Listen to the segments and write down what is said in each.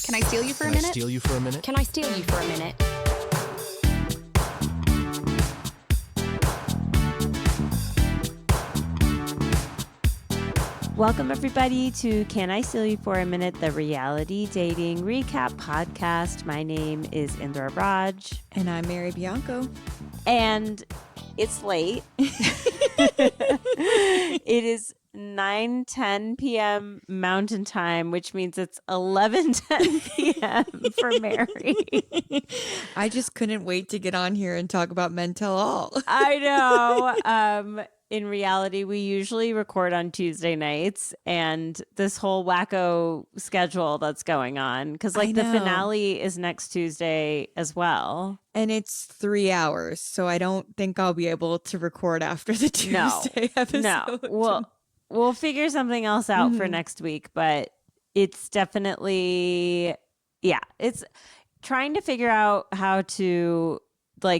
Can I steal you for a minute? Steal you for a minute? Can I steal you for a minute? Welcome, everybody, to Can I Steal You for a Minute, the reality dating recap podcast. My name is Indra Raj. And I'm Mary Bianco. And it's late. It is 9:10 p.m. Mountain Time, which means it's 11:10 p.m. for Mary. I just couldn't wait to get on here and talk about Men Tell All. I know. In reality, we usually record on Tuesday nights, and this whole wacko schedule that's going on, because the finale is next Tuesday as well. And it's 3 hours, so I don't think I'll be able to record after the Tuesday episode. No, we'll figure something else out for next week, but it's definitely, it's trying to figure out how to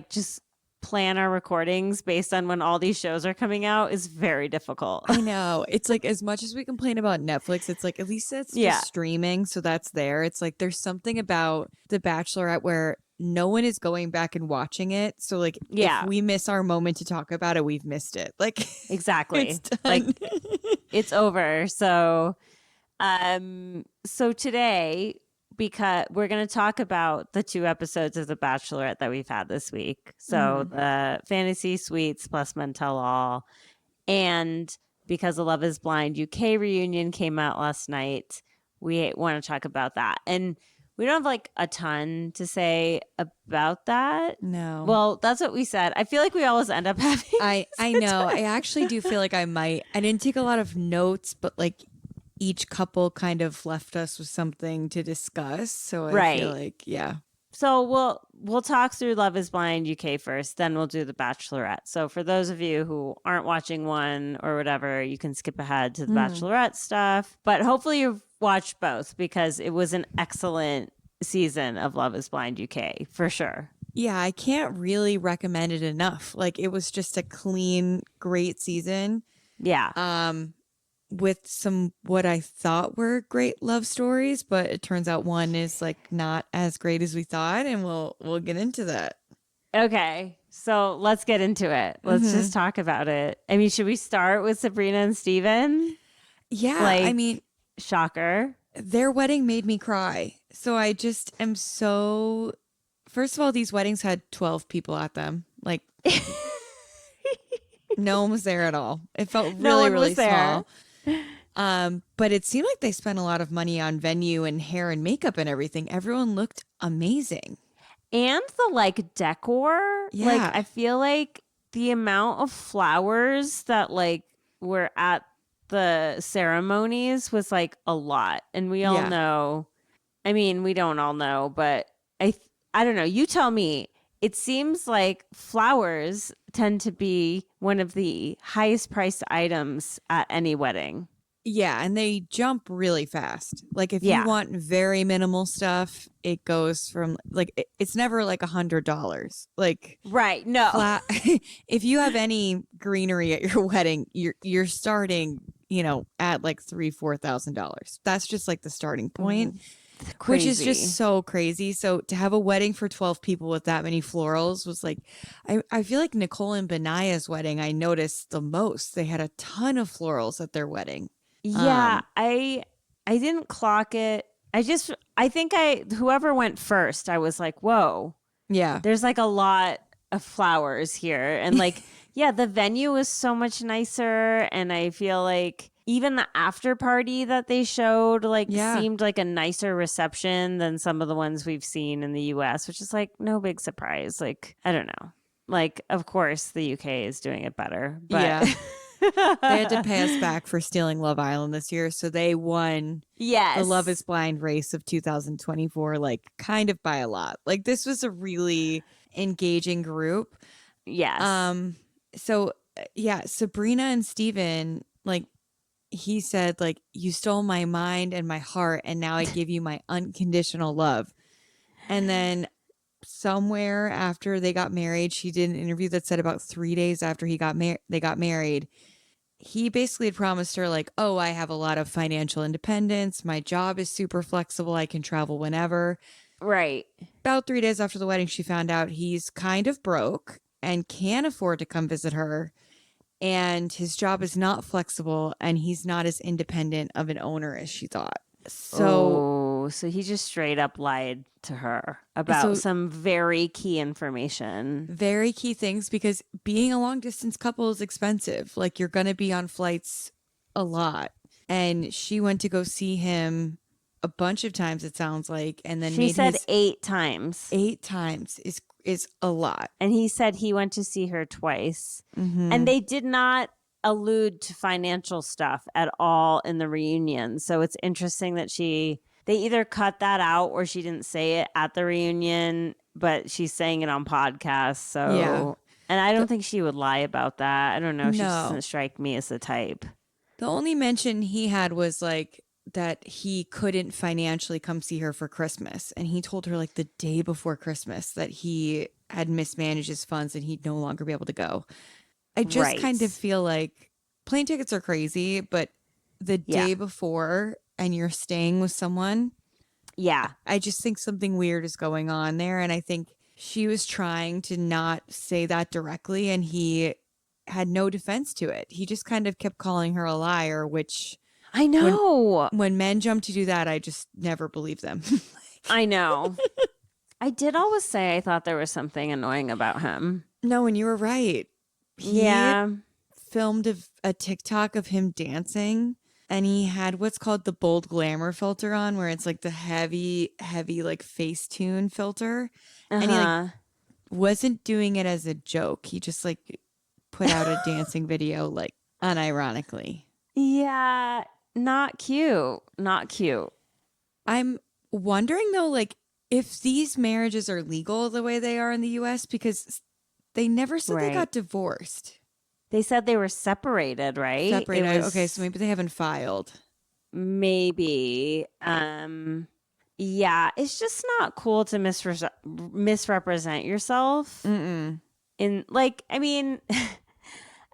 just plan our recordings based on when all these shows are coming out is very difficult. I know. It's as much as we complain about Netflix, it's at least it's just streaming, so that's there. It's there's something about The Bachelorette where no one is going back and watching it. So if we miss our moment to talk about it, we've missed it. Exactly. It's done. It's over. So today, because we're going to talk about the 2 episodes of The Bachelorette that we've had this week. So the Fantasy Suites plus Men Tell All. And because the Love is Blind UK reunion came out last night, we want to talk about that. And we don't have a ton to say about that. No. Well, that's what we said. I feel like we always end up having. I know. I actually do feel like I might. I didn't take a lot of notes, but each couple kind of left us with something to discuss. So I feel So we'll talk through Love is Blind UK first, then we'll do The Bachelorette. So for those of you who aren't watching one or whatever, you can skip ahead to the Bachelorette stuff. But hopefully you've watched both, because it was an excellent season of Love is Blind UK for sure. Yeah, I can't really recommend it enough. It was just a clean, great season. Yeah. With some what I thought were great love stories, but it turns out one is not as great as we thought, and we'll get into that. Okay, so let's get into it. Let's just talk about it. I mean, should we start with Sabrina and Steven? Yeah, shocker. Their wedding made me cry. So I just am so. First of all, these weddings had 12 people at them. No one was there at all. It felt really small. But it seemed like they spent a lot of money on venue and hair and makeup and everything. Everyone looked amazing. And the decor. Yeah. I feel like the amount of flowers that were at the ceremonies was a lot. And we all know, I mean, we don't all know, but I don't know. You tell me. It seems like flowers tend to be one of the highest priced items at any wedding. Yeah, and they jump really fast. If you want very minimal stuff, it goes from it's never $100. Right, no. If you have any greenery at your wedding, you're starting, at $3,000-$4,000. That's just the starting point. Which is just so crazy. So to have a wedding for 12 people with that many florals was I feel like Nicole and Benaya's wedding, I noticed the most. They had a ton of florals at their wedding. Yeah, I didn't clock it. I think whoever went first, I was whoa. Yeah. There's a lot of flowers here. And the venue was so much nicer. And I feel even the after party that they showed seemed like a nicer reception than some of the ones we've seen in the US, which is no big surprise. I don't know. Of course the UK is doing it better, but yeah. They had to pay us back for stealing Love Island this year, so they won the Love is Blind race of 2024 kind of by a lot. This was a really engaging group. Yes. So Sabrina and Steven, he said, you stole my mind and my heart, and now I give you my unconditional love. And then somewhere after they got married, she did an interview that said about 3 days after they got married, he basically had promised her like, oh, I have a lot of financial independence. My job is super flexible. I can travel whenever. Right. About 3 days after the wedding, she found out he's kind of broke and can't afford to come visit her. And his job is not flexible and he's not as independent of an owner as she thought. So he just straight up lied to her about some very key information. Very key things, because being a long distance couple is expensive. Like, you're going to be on flights a lot. And she went to go see him a bunch of times, it sounds like. And then she said 8 times. 8 times is a lot. And he said he went to see her twice. Mm-hmm. And they did not allude to financial stuff at all in the reunion. So it's interesting that they either cut that out or she didn't say it at the reunion, but she's saying it on podcasts. So yeah. And I don't think she would lie about that. I don't know. She No. doesn't strike me as the type. The only mention he had was like that he couldn't financially come see her for Christmas. And he told her like the day before Christmas that he had mismanaged his funds and he'd no longer be able to go. I just kind of feel like plane tickets are crazy, but the day before and you're staying with someone. Yeah. I just think something weird is going on there. And I think she was trying to not say that directly and he had no defense to it. He just kind of kept calling her a liar, which I know. When men jump to do that, I just never believe them. I know. I did always say I thought there was something annoying about him. No, and you were right. He filmed a TikTok of him dancing and he had what's called the bold glamour filter on, where it's like the heavy like Facetune filter. And he like wasn't doing it as a joke. He just like put out a dancing video like unironically. Yeah, not cute. Not cute. I'm wondering though, like if these marriages are legal the way they are in the US, because they never said they got divorced. They said they were separated, right? Separated. Okay, so maybe they haven't filed. Maybe. Yeah, it's just not cool to misrepresent yourself. Mm-mm. In like, I mean,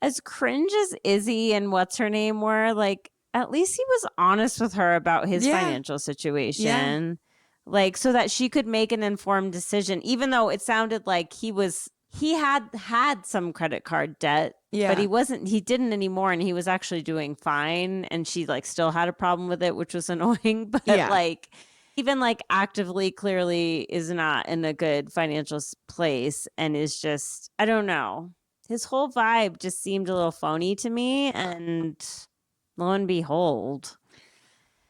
as cringe as Izzy and what's her name were, like at least he was honest with her about his financial situation. Like so that she could make an informed decision, even though it sounded like he had some credit card debt, but he didn't anymore. And he was actually doing fine. And she like still had a problem with it, which was annoying. But like, even like actively clearly is not in a good financial place and is just, I don't know. His whole vibe just seemed a little phony to me. And lo and behold,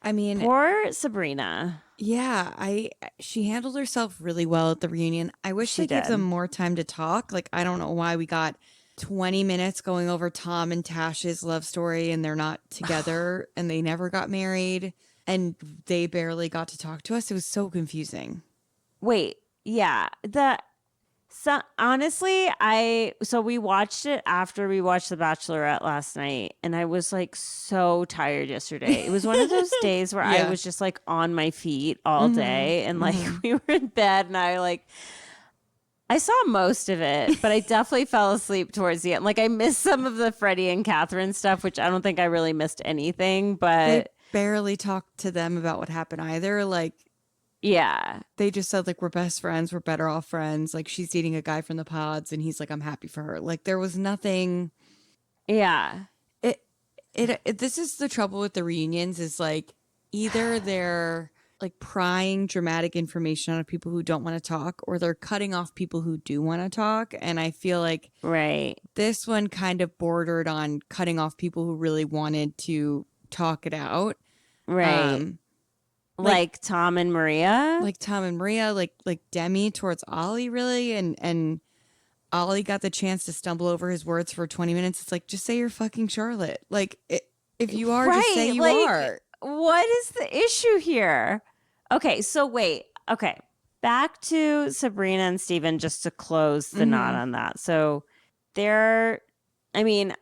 I mean, poor Sabrina. Yeah, she handled herself really well at the reunion. I wish they gave them more time to talk. Like, I don't know why we got 20 minutes going over Tom and Tash's love story and they're not together and they never got married and they barely got to talk to us. It was so confusing. Wait, yeah. So honestly, we watched it after we watched The Bachelorette last night, and I was like so tired yesterday. It was one of those days where I was just like on my feet all day, and like we were in bed, and I saw most of it, but I definitely fell asleep towards the end. Like I missed some of the Freddie and Catherine stuff, which I don't think I really missed anything, but they barely talked to them about what happened either. Like. Yeah. They just said, like, we're best friends. We're better off friends. Like, she's dating a guy from the pods, and he's like, I'm happy for her. Like, there was nothing. Yeah. This is the trouble with the reunions is, like, either they're, like, prying dramatic information out of people who don't want to talk, or they're cutting off people who do want to talk. And I feel like this one kind of bordered on cutting off people who really wanted to talk it out. Right. Like Tom and Maria? Like Tom and Maria, like Demi towards Ollie, really. And Ollie got the chance to stumble over his words for 20 minutes. It's like, just say you're fucking Charlotte. Like, if you are, just say you are. What is the issue here? Okay, so wait. Okay, back to Sabrina and Steven just to close the knot on that. So I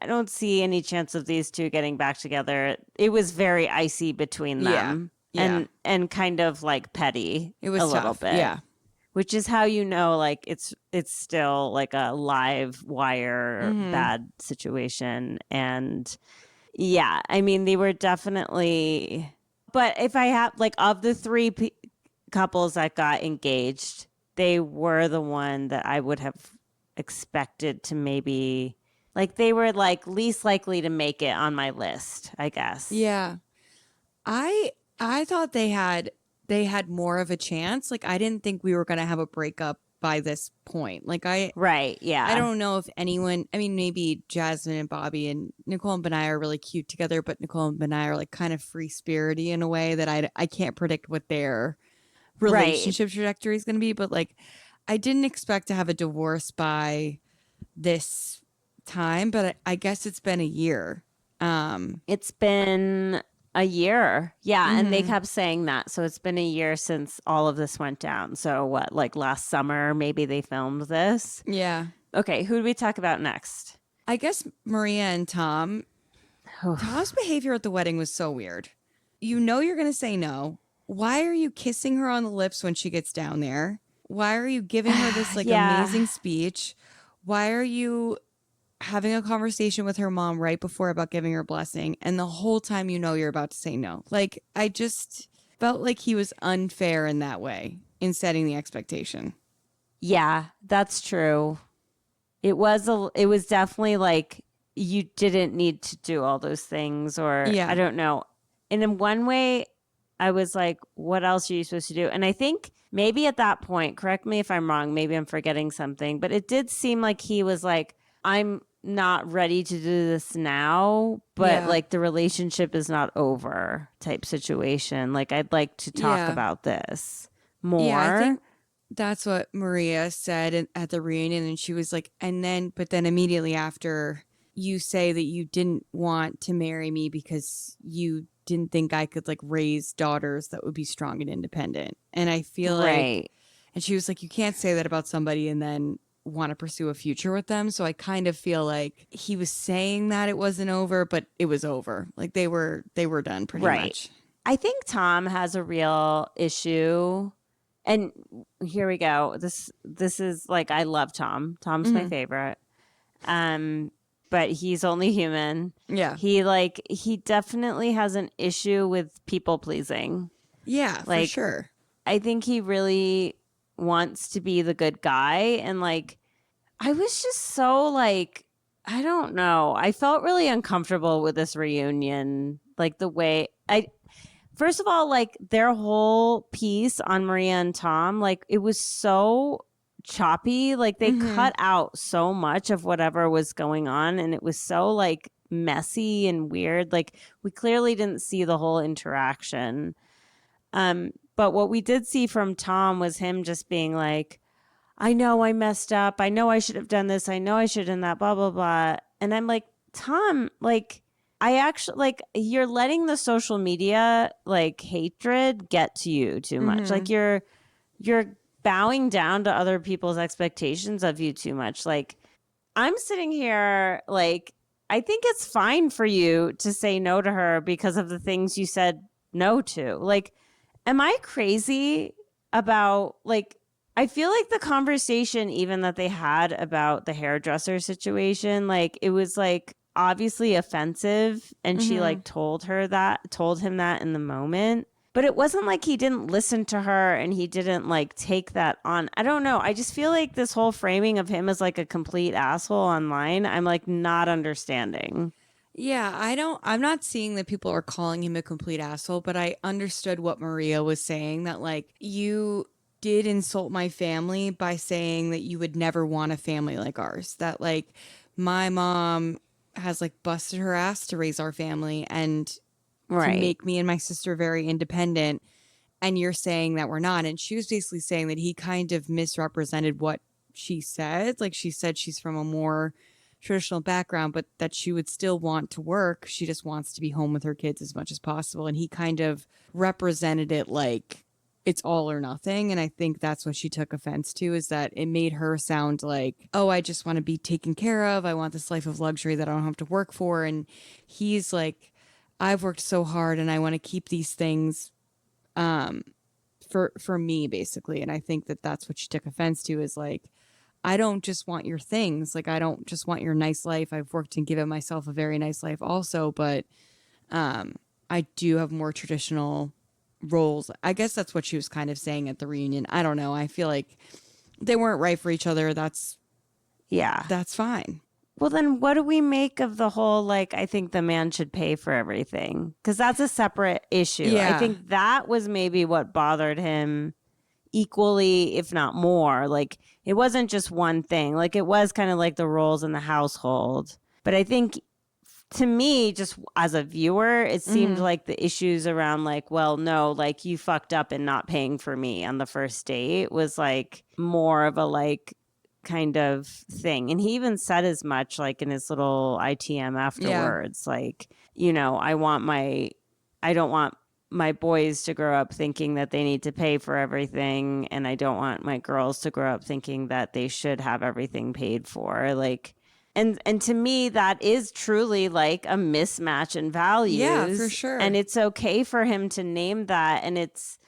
don't see any chance of these two getting back together. It was very icy between them. And kind of like petty. It was a little tough. bit. Yeah. which is how you know like it's still like a live wire bad situation. And yeah, I mean, they were definitely, but if I have like of the three couples that got engaged, they were the one that I would have expected to maybe, like, they were like least likely to make it on my list, I guess. Yeah. I thought they had more of a chance. Like, I didn't think we were going to have a breakup by this point. Like, Right. Yeah. I don't know if anyone, I mean, maybe Jasmine and Bobby and Nicole and Benai are really cute together, but Nicole and Benai are like kind of free spirited in a way that I can't predict what their relationship trajectory is going to be. But like, I didn't expect to have a divorce by this time, but I guess it's been a year. It's been a year. Yeah. And they kept saying that. So it's been a year since all of this went down. So what, like last summer, maybe they filmed this? Yeah. Okay. Who do we talk about next? I guess Maria and Tom. Tom's behavior at the wedding was so weird. You know you're going to say no. Why are you kissing her on the lips when she gets down there? Why are you giving her this like amazing speech? Why are you having a conversation with her mom right before about giving her a blessing? And the whole time you know you're about to say no. Like, I just felt like he was unfair in that way in setting the expectation. Yeah, that's true. It was definitely like you didn't need to do all those things, or I don't know. And in one way, I was like, what else are you supposed to do? And I think maybe at that point, correct me if I'm wrong, maybe I'm forgetting something, but it did seem like he was like, I'm not ready to do this now, but like the relationship is not over type situation. Like, I'd like to talk about this more. Yeah, I think that's what Maria said at the reunion. And she was like, but then immediately after, you say that you didn't want to marry me because you didn't think I could like raise daughters that would be strong and independent. And I feel like, and she was like, you can't say that about somebody and then want to pursue a future with them. So I kind of feel like he was saying that it wasn't over, but it was over. Like they were done pretty much. I think Tom has a real issue. And here we go. This is like, I love Tom. Tom's my favorite. But he's only human. Yeah. He definitely has an issue with people pleasing. Yeah, like, for sure. I think he really wants to be the good guy. And like, I was just so like, I don't know. I felt really uncomfortable with this reunion. Like the way first of all, like their whole piece on Maria and Tom, like it was so choppy. Like they cut out so much of whatever was going on, and it was so like messy and weird. Like we clearly didn't see the whole interaction. But what we did see from Tom was him just being like, I know I messed up. I know I should have done this. I know I should have done that, blah, blah, blah. And I'm like, Tom, like, I actually, like, you're letting the social media, like, hatred get to you too much. Like, you're bowing down to other people's expectations of you too much. Like, I'm sitting here, like, I think it's fine for you to say no to her because of the things you said no to. Like, am I crazy about, like, I feel like the conversation even that they had about the hairdresser situation, like, it was, like, obviously offensive, and she, like, told him that in the moment. But it wasn't like he didn't listen to her and he didn't, like, take that on. I don't know. I just feel like this whole framing of him as, like, a complete asshole online, I'm, like, not understanding. Yeah, I'm not seeing that people are calling him a complete asshole, but I understood what Maria was saying, that like you did insult my family by saying that you would never want a family like ours, that like my mom has like busted her ass to raise our family and to make me and my sister very independent, and you're saying that we're not. And she was basically saying that he kind of misrepresented what she said. Like she said she's from a more traditional background, but that she would still want to work. She just wants to be home with her kids as much as possible. And he kind of represented it like it's all or nothing. And I think that's what she took offense to, is that it made her sound like, oh, I just want to be taken care of. I want this life of luxury that I don't have to work for. And he's like, I've worked so hard and I want to keep these things for me basically. And I think that that's what she took offense to, is like, I don't just want your things. Like, I don't just want your nice life. I've worked and given myself a very nice life also, but I do have more traditional roles. I guess that's what she was kind of saying at the reunion. I don't know. I feel like they weren't right for each other. That's fine. Well, then what do we make of the whole, like, I think the man should pay for everything? Because that's a separate issue. Yeah. I think that was maybe what bothered him equally, if not more. Like, it wasn't just one thing. Like, it was kind of like the roles in the household. But I think, to me, just as a viewer, it seemed like the issues around, like, well, no, like, you fucked up in not paying for me on the first date was, like, more of a, like, kind of thing. And he even said as much, like, in his little ITM afterwards, like, you know, I don't want my boys to grow up thinking that they need to pay for everything, and I don't want my girls to grow up thinking that they should have everything paid for. Like, and to me, that is truly like a mismatch in values. Yeah, for sure. And it's okay for him to name that. And it's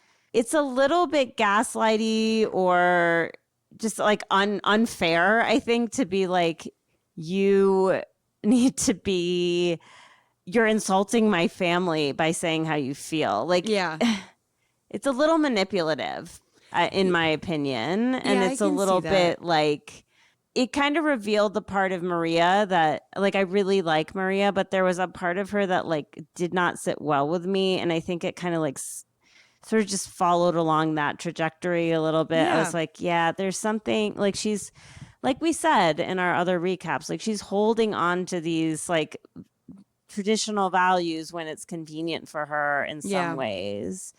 a little bit gaslighty, or just like unfair, I think, to be like, you're insulting my family by saying how you feel. Like, Yeah. It's a little manipulative, in my opinion. And Yeah, it's I a can little see that. bit like, it kind of revealed the part of Maria that, like, I really like Maria, but there was a part of her that, like, did not sit well with me. And I think it kind of, like, sort of just followed along that trajectory a little bit. I Yeah. was like, yeah, there's something, like, she's, like we said in our other recaps, like, she's holding on to these, like, traditional values when it's convenient for her in some ways.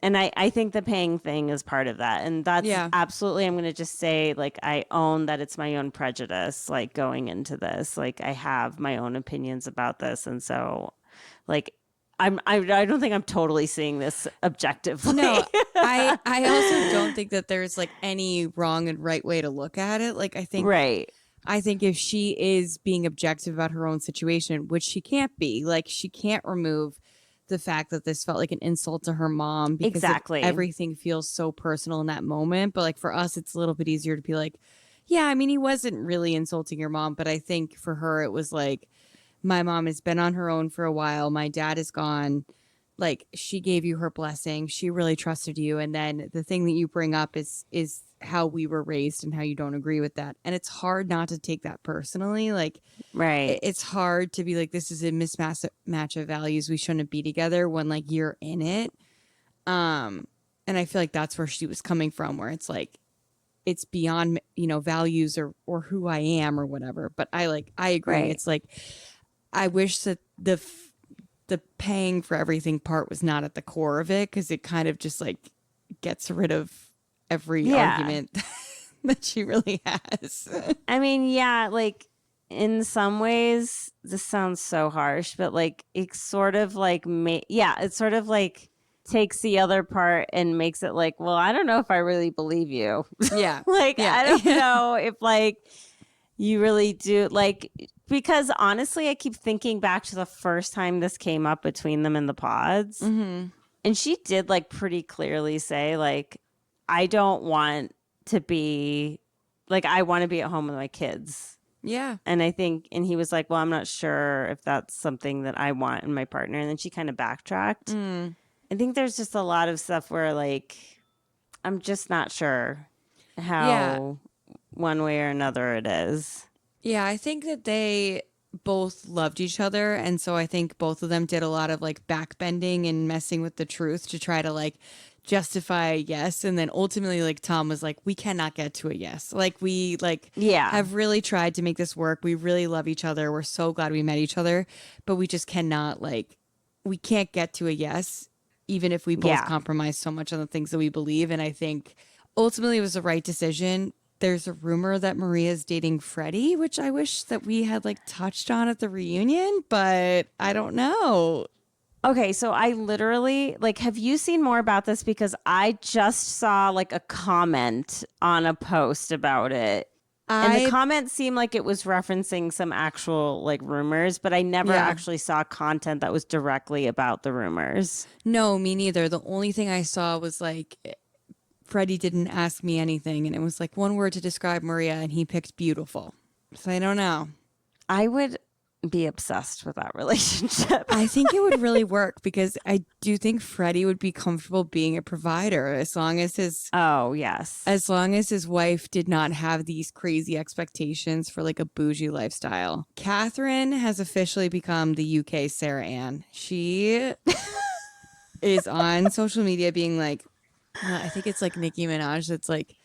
And I think the paying thing is part of that. And that's absolutely, I'm going to just say, like, I own that it's my own prejudice, like, going into this. Like, I have my own opinions about this. And so, like, I don't think I'm totally seeing this objectively. No, I also don't think that there's like any wrong and right way to look at it. Like, I think if she is being objective about her own situation, which she can't be, like, she can't remove the fact that this felt like an insult to her mom, because everything feels so personal in that moment. But like, for us, it's a little bit easier to be like, yeah, I mean, he wasn't really insulting your mom, but I think for her it was like, my mom has been on her own for a while. My dad is gone. Like, she gave you her blessing. She really trusted you. And then the thing that you bring up is how we were raised and how you don't agree with that. And it's hard not to take that personally. Like, it's hard to be like, this is a mismatch of values. We shouldn't be together, when, like, you're in it. And I feel like that's where she was coming from, where it's like, it's beyond, you know, values or who I am or whatever. But I agree. It's like, I wish that the paying for everything part was not at the core of it, because it kind of just, like, gets rid of every argument that she really has. I mean, yeah, like, in some ways, this sounds so harsh, but, like, it's sort of like, it sort of like takes the other part and makes it like, well, I don't know if I really believe you. Yeah. Like, I don't know if, like, you really do, like, because honestly, I keep thinking back to the first time this came up between them in the pods. Mm-hmm. And she did, like, pretty clearly say, like, I don't want to be, like, I want to be at home with my kids. Yeah. And I think, and he was like, well, I'm not sure if that's something that I want in my partner. And then she kind of backtracked. I think there's just a lot of stuff where, like, I'm just not sure how one way or another it is. Yeah, I think that they both loved each other. And so I think both of them did a lot of, like, backbending and messing with the truth to try to, like, justify a yes. And then ultimately, like, Tom was like, we cannot get to a yes. Like, we, like, have really tried to make this work. We really love each other. We're so glad we met each other. But we just cannot, like, we can't get to a yes, even if we both compromise so much on the things that we believe. And I think ultimately it was the right decision. There's a rumor that Maria's dating Freddie, which I wish that we had, like, touched on at the reunion, but I don't know. Okay, so I literally, like, have you seen more about this? Because I just saw, like, a comment on a post about it. And the comments seemed like it was referencing some actual like rumors, but I never actually saw content that was directly about the rumors. No, me neither. The only thing I saw was like Freddie didn't ask me anything, and it was like one word to describe Maria, and he picked beautiful. So I don't know. I would be obsessed with that relationship. I think it would really work because I do think Freddie would be comfortable being a provider as long as his as long as his wife did not have these crazy expectations for like a bougie lifestyle. Catherine has officially become the UK Sarah Ann. She is on social media being like, I think it's like Nicki Minaj. It's like,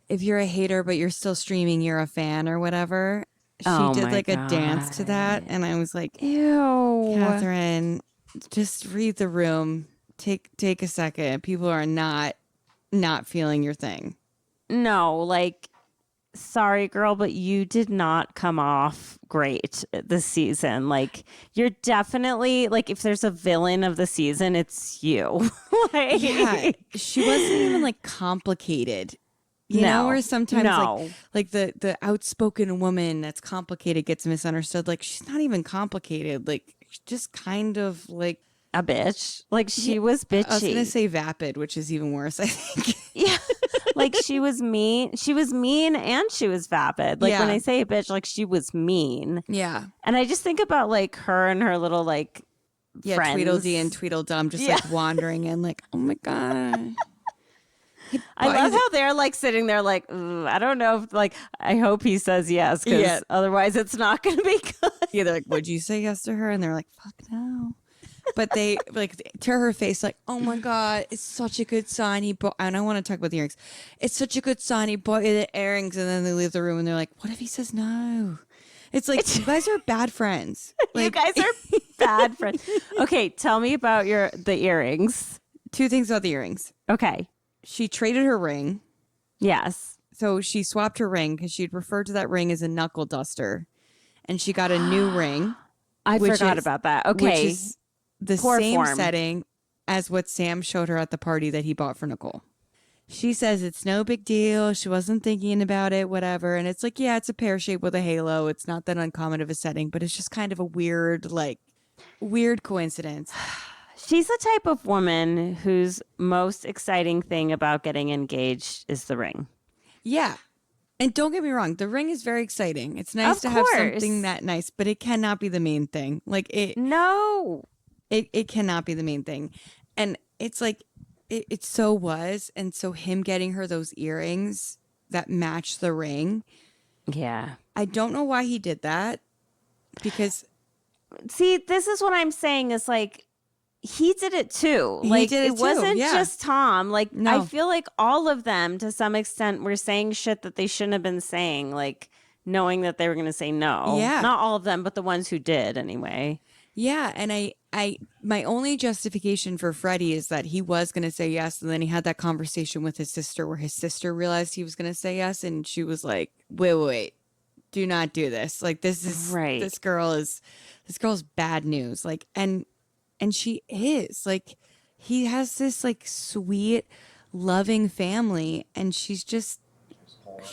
if you're a hater but you're still streaming, you're a fan or whatever. She did like a dance to that, and I was like, ew, Catherine, just read the room. Take a second. People are not feeling your thing. No, like, sorry, girl, but you did not come off great this season. Like, you're definitely, like, if there's a villain of the season, it's you. Like, yeah, she wasn't even like complicated. You know, where sometimes like the outspoken woman that's complicated gets misunderstood. Like, she's not even complicated. Like, just kind of like a bitch. Like, she was bitchy. I was gonna say vapid, which is even worse, I think. Yeah. Like, she was mean. She was mean and she was vapid. Like, when I say a bitch, like, she was mean. Yeah. And I just think about like her and her little like friends. Tweedledee and Tweedledum just like wandering in like, oh my God. I love how they're like sitting there like, I don't know if like, I hope he says yes because otherwise it's not going to be good. Yeah, they're like, would you say yes to her? And they're like, fuck no. But they like to her face like, oh my God, it's such a good sign he bought. And I want to talk about the earrings. It's such a good sign he bought you the earrings. And then they leave the room and they're like, what if he says no? It's like, you guys are bad friends. Like, you guys are bad friends. Okay, tell me about the earrings. 2 things about the earrings. Okay. She traded her ring. Yes. So she swapped her ring because she'd referred to that ring as a knuckle duster. And she got a new ring. I forgot about that. Okay. Which is the same setting as what Sam showed her at the party that he bought for Nicole. She says it's no big deal. She wasn't thinking about it, whatever. And it's like, yeah, it's a pear shape with a halo. It's not that uncommon of a setting, but it's just kind of a weird coincidence. She's the type of woman whose most exciting thing about getting engaged is the ring. Yeah. And don't get me wrong, the ring is very exciting. It's nice to have something that nice, but it cannot be the main thing. Like it cannot be the main thing. And it's like it so was. And so him getting her those earrings that match the ring. Yeah. I don't know why he did that. Because see, this is what I'm saying is like he did it too. Like it wasn't just Tom. Like no. I feel like all of them to some extent were saying shit that they shouldn't have been saying, like knowing that they were going to say no. Yeah. Not all of them, but the ones who did anyway. Yeah. And I my only justification for Freddie is that he was going to say yes. And then he had that conversation with his sister where his sister realized he was going to say yes. And she was like, wait, do not do this. Like this is this girl's bad news. Like, and she is like, he has this like sweet, loving family. And she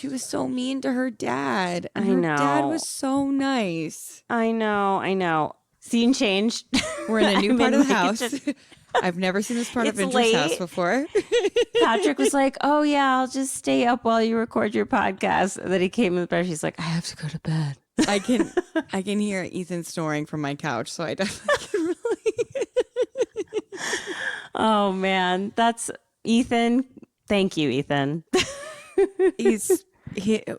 was so mean to her dad. And her dad was so nice. I know. Scene changed. We're in a new part of the house. I've never seen this part of Indra's house before. Patrick was like, oh yeah, I'll just stay up while you record your podcast. And then he came in the bed. She's like, I have to go to bed. I can hear Ethan snoring from my couch, so I definitely can relate. Oh man, that's Ethan. Thank you, Ethan.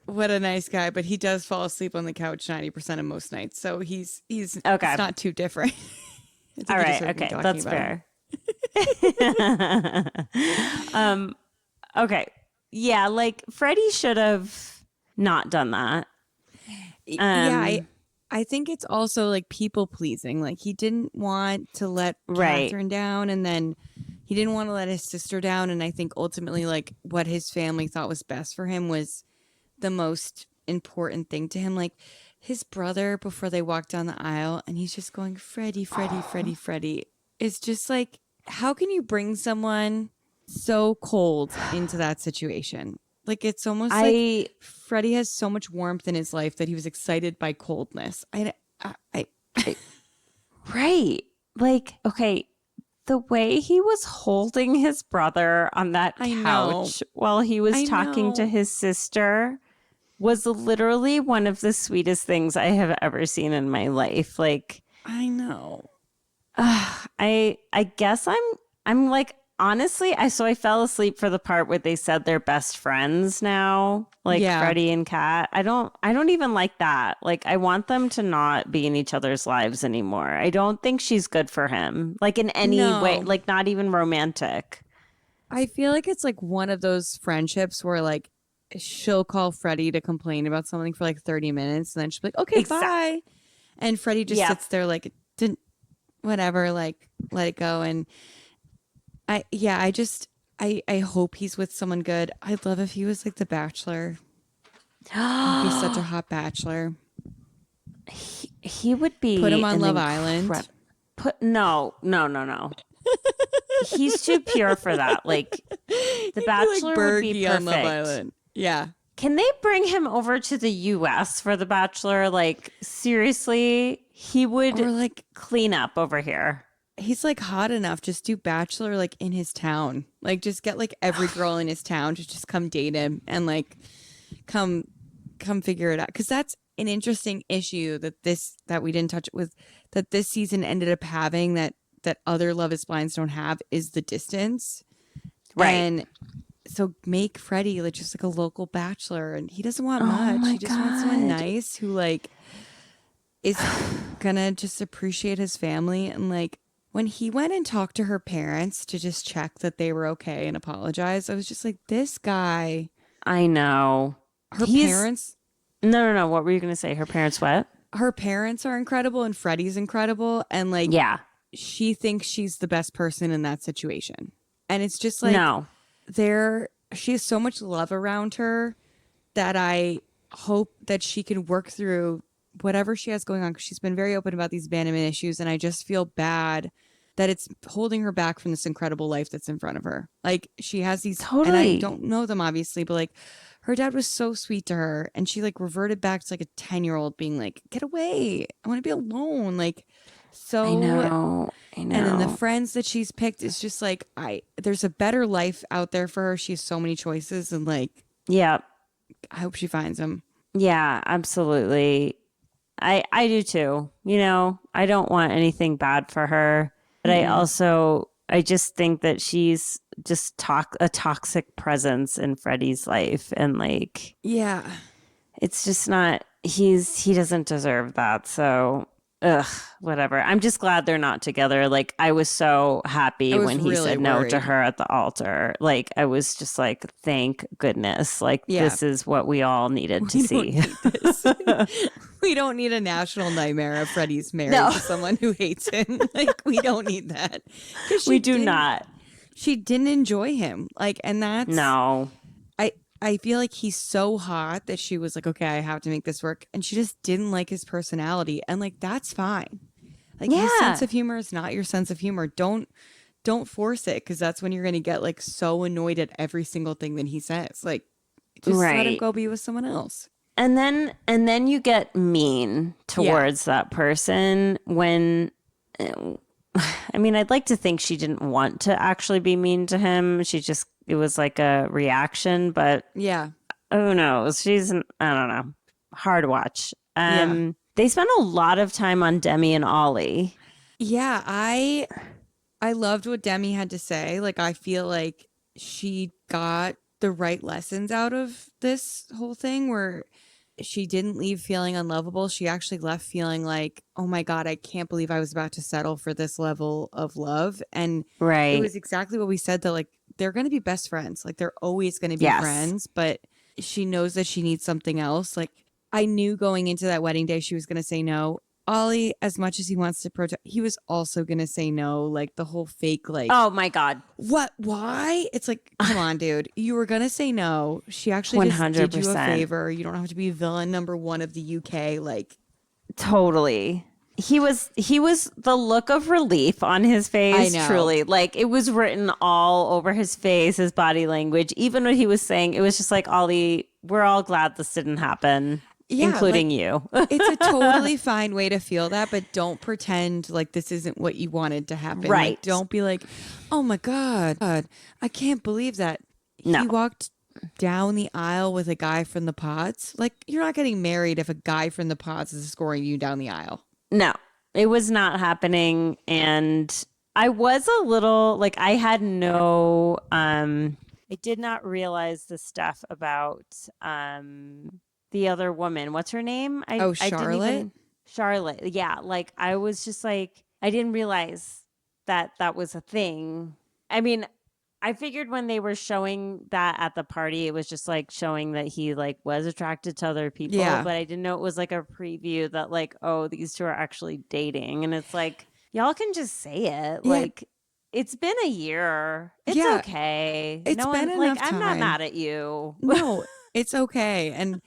What a nice guy, but he does fall asleep on the couch 90% of most nights, so he's okay. It's not too different. All right, okay, that's fair. Okay, yeah, like Freddie should have not done that. I think it's also like people pleasing. Like he didn't want to let Catherine down, and then he didn't want to let his sister down. And I think ultimately, like what his family thought was best for him was the most important thing to him. Like his brother, before they walked down the aisle, and he's just going, Freddie. It's just like, how can you bring someone so cold into that situation? Like it's almost like Freddie has so much warmth in his life that he was excited by coldness. Right. Like, okay, the way he was holding his brother on that couch while he was talking to his sister was literally one of the sweetest things I have ever seen in my life. Like, I know. I guess I'm like, honestly, I fell asleep for the part where they said they're best friends now, like Freddie and Kat. I don't even like that. Like, I want them to not be in each other's lives anymore. I don't think she's good for him, like in any way, like not even romantic. I feel like it's like one of those friendships where like she'll call Freddie to complain about something for like 30 minutes and then she'll be like, okay, bye. And Freddie just sits there like, didn't, whatever, like let it go. And I hope he's with someone good. I'd love if he was like the Bachelor. He'd be such a hot Bachelor. He would be. Put him on Love Island. No. He's too pure for that. Like the Bachelor would be perfect. On Love Island. Yeah. Can they bring him over to the U.S. for the Bachelor? Like seriously, he would like clean up over here. He's like hot enough. Just do Bachelor like in his town. Like just get like every girl in his town to just come date him and like come figure it out. Because that's an interesting issue that we didn't touch with that this season ended up having that other Love Is Blinds don't have is the distance. Right. And so make Freddie like just like a local Bachelor, and he doesn't want much. He just wants someone nice who like is gonna just appreciate his family. And like when he went and talked to her parents to just check that they were okay and apologize, I was just like, this guy. I know. Her parents. No. What were you gonna say? Her parents what? Her parents are incredible and Freddie's incredible. And like, she thinks she's the best person in that situation. And it's just like, she has so much love around her that I hope that she can work through whatever she has going on, because she's been very open about these abandonment issues. And I just feel bad that it's holding her back from this incredible life that's in front of her. Like she has these, and I don't know them obviously, but like her dad was so sweet to her, and she like reverted back to like a 10-year-old being like, get away, I want to be alone. Like, so I know. And then the friends that she's picked is just like, there's a better life out there for her. She has so many choices, and like, I hope she finds them. Yeah, absolutely. I do too. You know, I don't want anything bad for her, but I just think that she's just a toxic presence in Freddie's life, and like, it's just not. He doesn't deserve that. So. Whatever. I'm just glad they're not together. Like I was so happy when he said no to her at the altar. Like I was just like, thank goodness. Like this is what we all needed to see. We don't need a national nightmare of Freddie's married to someone who hates him. Like we don't need that. We do not. She didn't enjoy him. Like, and that's I feel like he's so hot that she was like, okay, I have to make this work. And she just didn't like his personality. And like, that's fine. Like his sense of humor is not your sense of humor. Don't force it, because that's when you're going to get like so annoyed at every single thing that he says. Like just let him go be with someone else. And then you get mean towards that person when, I mean, I'd like to think she didn't want to actually be mean to him. It was like a reaction, but who knows? I don't know. Hard watch. They spent a lot of time on Demi and Ollie. Yeah, I loved what Demi had to say. Like, I feel like she got the right lessons out of this whole thing, where she didn't leave feeling unlovable. She actually left feeling like, oh my God, I can't believe I was about to settle for this level of love. And it was exactly what we said, that like, they're going to be best friends. Like they're always going to be friends, but she knows that she needs something else. Like I knew going into that wedding day, she was going to say no. Ollie, as much as he wants to protest, he was also going to say no. Like the whole fake, like, oh my God. What? Why? It's like, come on, dude. You were going to say no. She actually 100%. Just did you a favor. You don't have to be villain number one of the UK. Like, totally. he was the look of relief on his face. I know. Truly, like it was written all over his face, his body language. Even what he was saying, it was just like, Ollie, we're all glad this didn't happen, including like, you. It's a totally fine way to feel that, but don't pretend like this isn't what you wanted to happen. Right. Like, don't be like, oh my God, I can't believe that No. he walked down the aisle with a guy from the pods. Like, you're not getting married if a guy from the pods is escorting you down the aisle. No, it was not happening. And I was a little like, I had no, I did not realize the stuff about the other woman. What's her name? Charlotte? Charlotte. Yeah. Like, I was just like, I didn't realize that that was a thing. I mean, I figured when they were showing that at the party, it was just like showing that he like was attracted to other people. Yeah. But I didn't know it was like a preview that like, oh, these two are actually dating. And it's like, y'all can just say it. Yeah. Like, it's been a year. It's Yeah. okay. It's no been one, like, enough I'm not time. mad at you. No, it's okay. And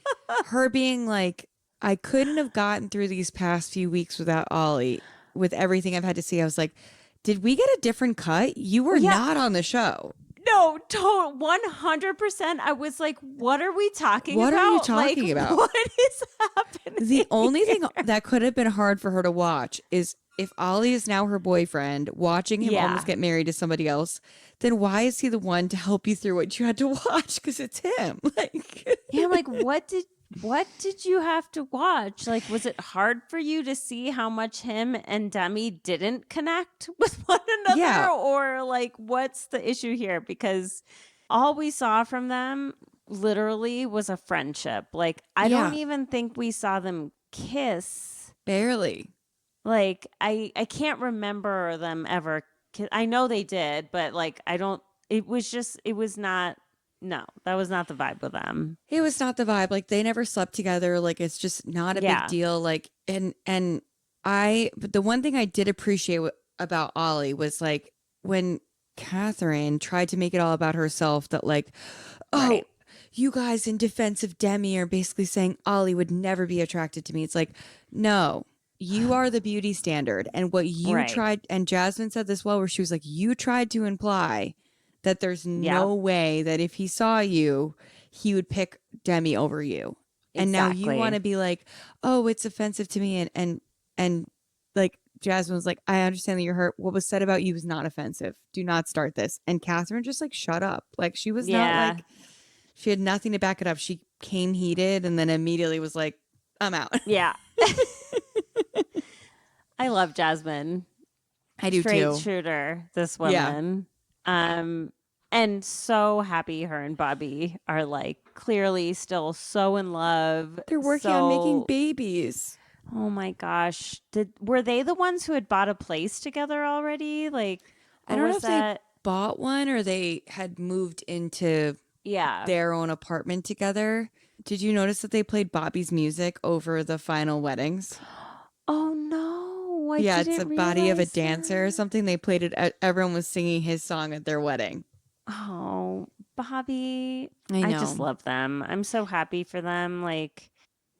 her being like, I couldn't have gotten through these past few weeks without Ollie. With everything I've had to see, I was like, did we get a different cut? You were not on the show. No, 100%. I was like, what are we talking about? What are you talking about? What is happening? The only thing that could have been hard for her to watch is if Ollie is now her boyfriend, watching him almost get married to somebody else, then why is he the one to help you through what you had to watch? Because it's him. Like, yeah, like what did you have to watch? Like, was it hard for you to see how much him and Demi didn't connect with one another? Yeah. Or like, what's the issue here? Because all we saw from them literally was a friendship. Like, I don't even think we saw them kiss. barely. Like, I can't remember them ever. I know they did, but like, it was not. No, that was not the vibe with them. It was not the vibe. Like, they never slept together. Like, it's just not a big deal. Like, but the one thing I did appreciate about Ollie was like when Catherine tried to make it all about herself, that like, oh, you guys in defense of Demi are basically saying Ollie would never be attracted to me. It's like, no, you are the beauty standard. And what you tried, and Jasmine said this well, where she was like, you tried to imply that there's no way that if he saw you, he would pick Demi over you. And now you want to be like, oh, it's offensive to me. And like Jasmine was like, I understand that you're hurt. What was said about you was not offensive. Do not start this. And Catherine just like shut up. Like, she was not like, she had nothing to back it up. She came heated and then immediately was like, I'm out. Yeah. I love Jasmine. I do Straight too. shooter, this woman. And so happy her and Bobby are like clearly still so in love. They're working on making babies. Oh my gosh. Were they the ones who had bought a place together already? Like, I don't know if they bought one or they had moved into their own apartment together. Did you notice that they played Bobby's music over the final weddings? Oh no. I it's didn't a body of a realize dancer or something. They played it. Everyone was singing his song at their wedding. Oh, Bobby. I know. I just love them. I'm so happy for them. Like,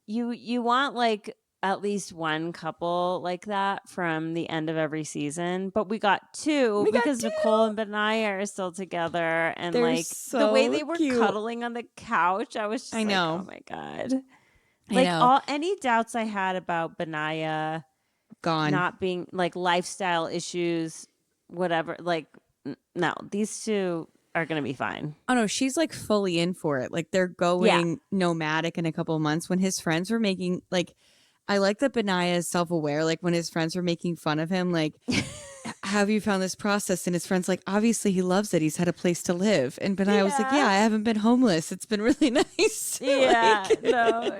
you want like at least one couple like that from the end of every season, but we got two because Nicole and Benaya are still together, and They're like so the way they were cute. cuddling on the couch, I was just I know. oh my god. Like, any doubts I had about Benaya gone, not being like lifestyle issues, whatever. Like, no, these two are going to be fine. Oh no, she's like fully in for it. Like, they're going nomadic in a couple of months. When his friends were making like, I like that Benaya is self-aware. Like, when his friends were making fun of him, like, have you found this process? And his friend's like, obviously he loves it. He's had a place to live. And Benaya was like, yeah, I haven't been homeless. It's been really nice. Yeah, no,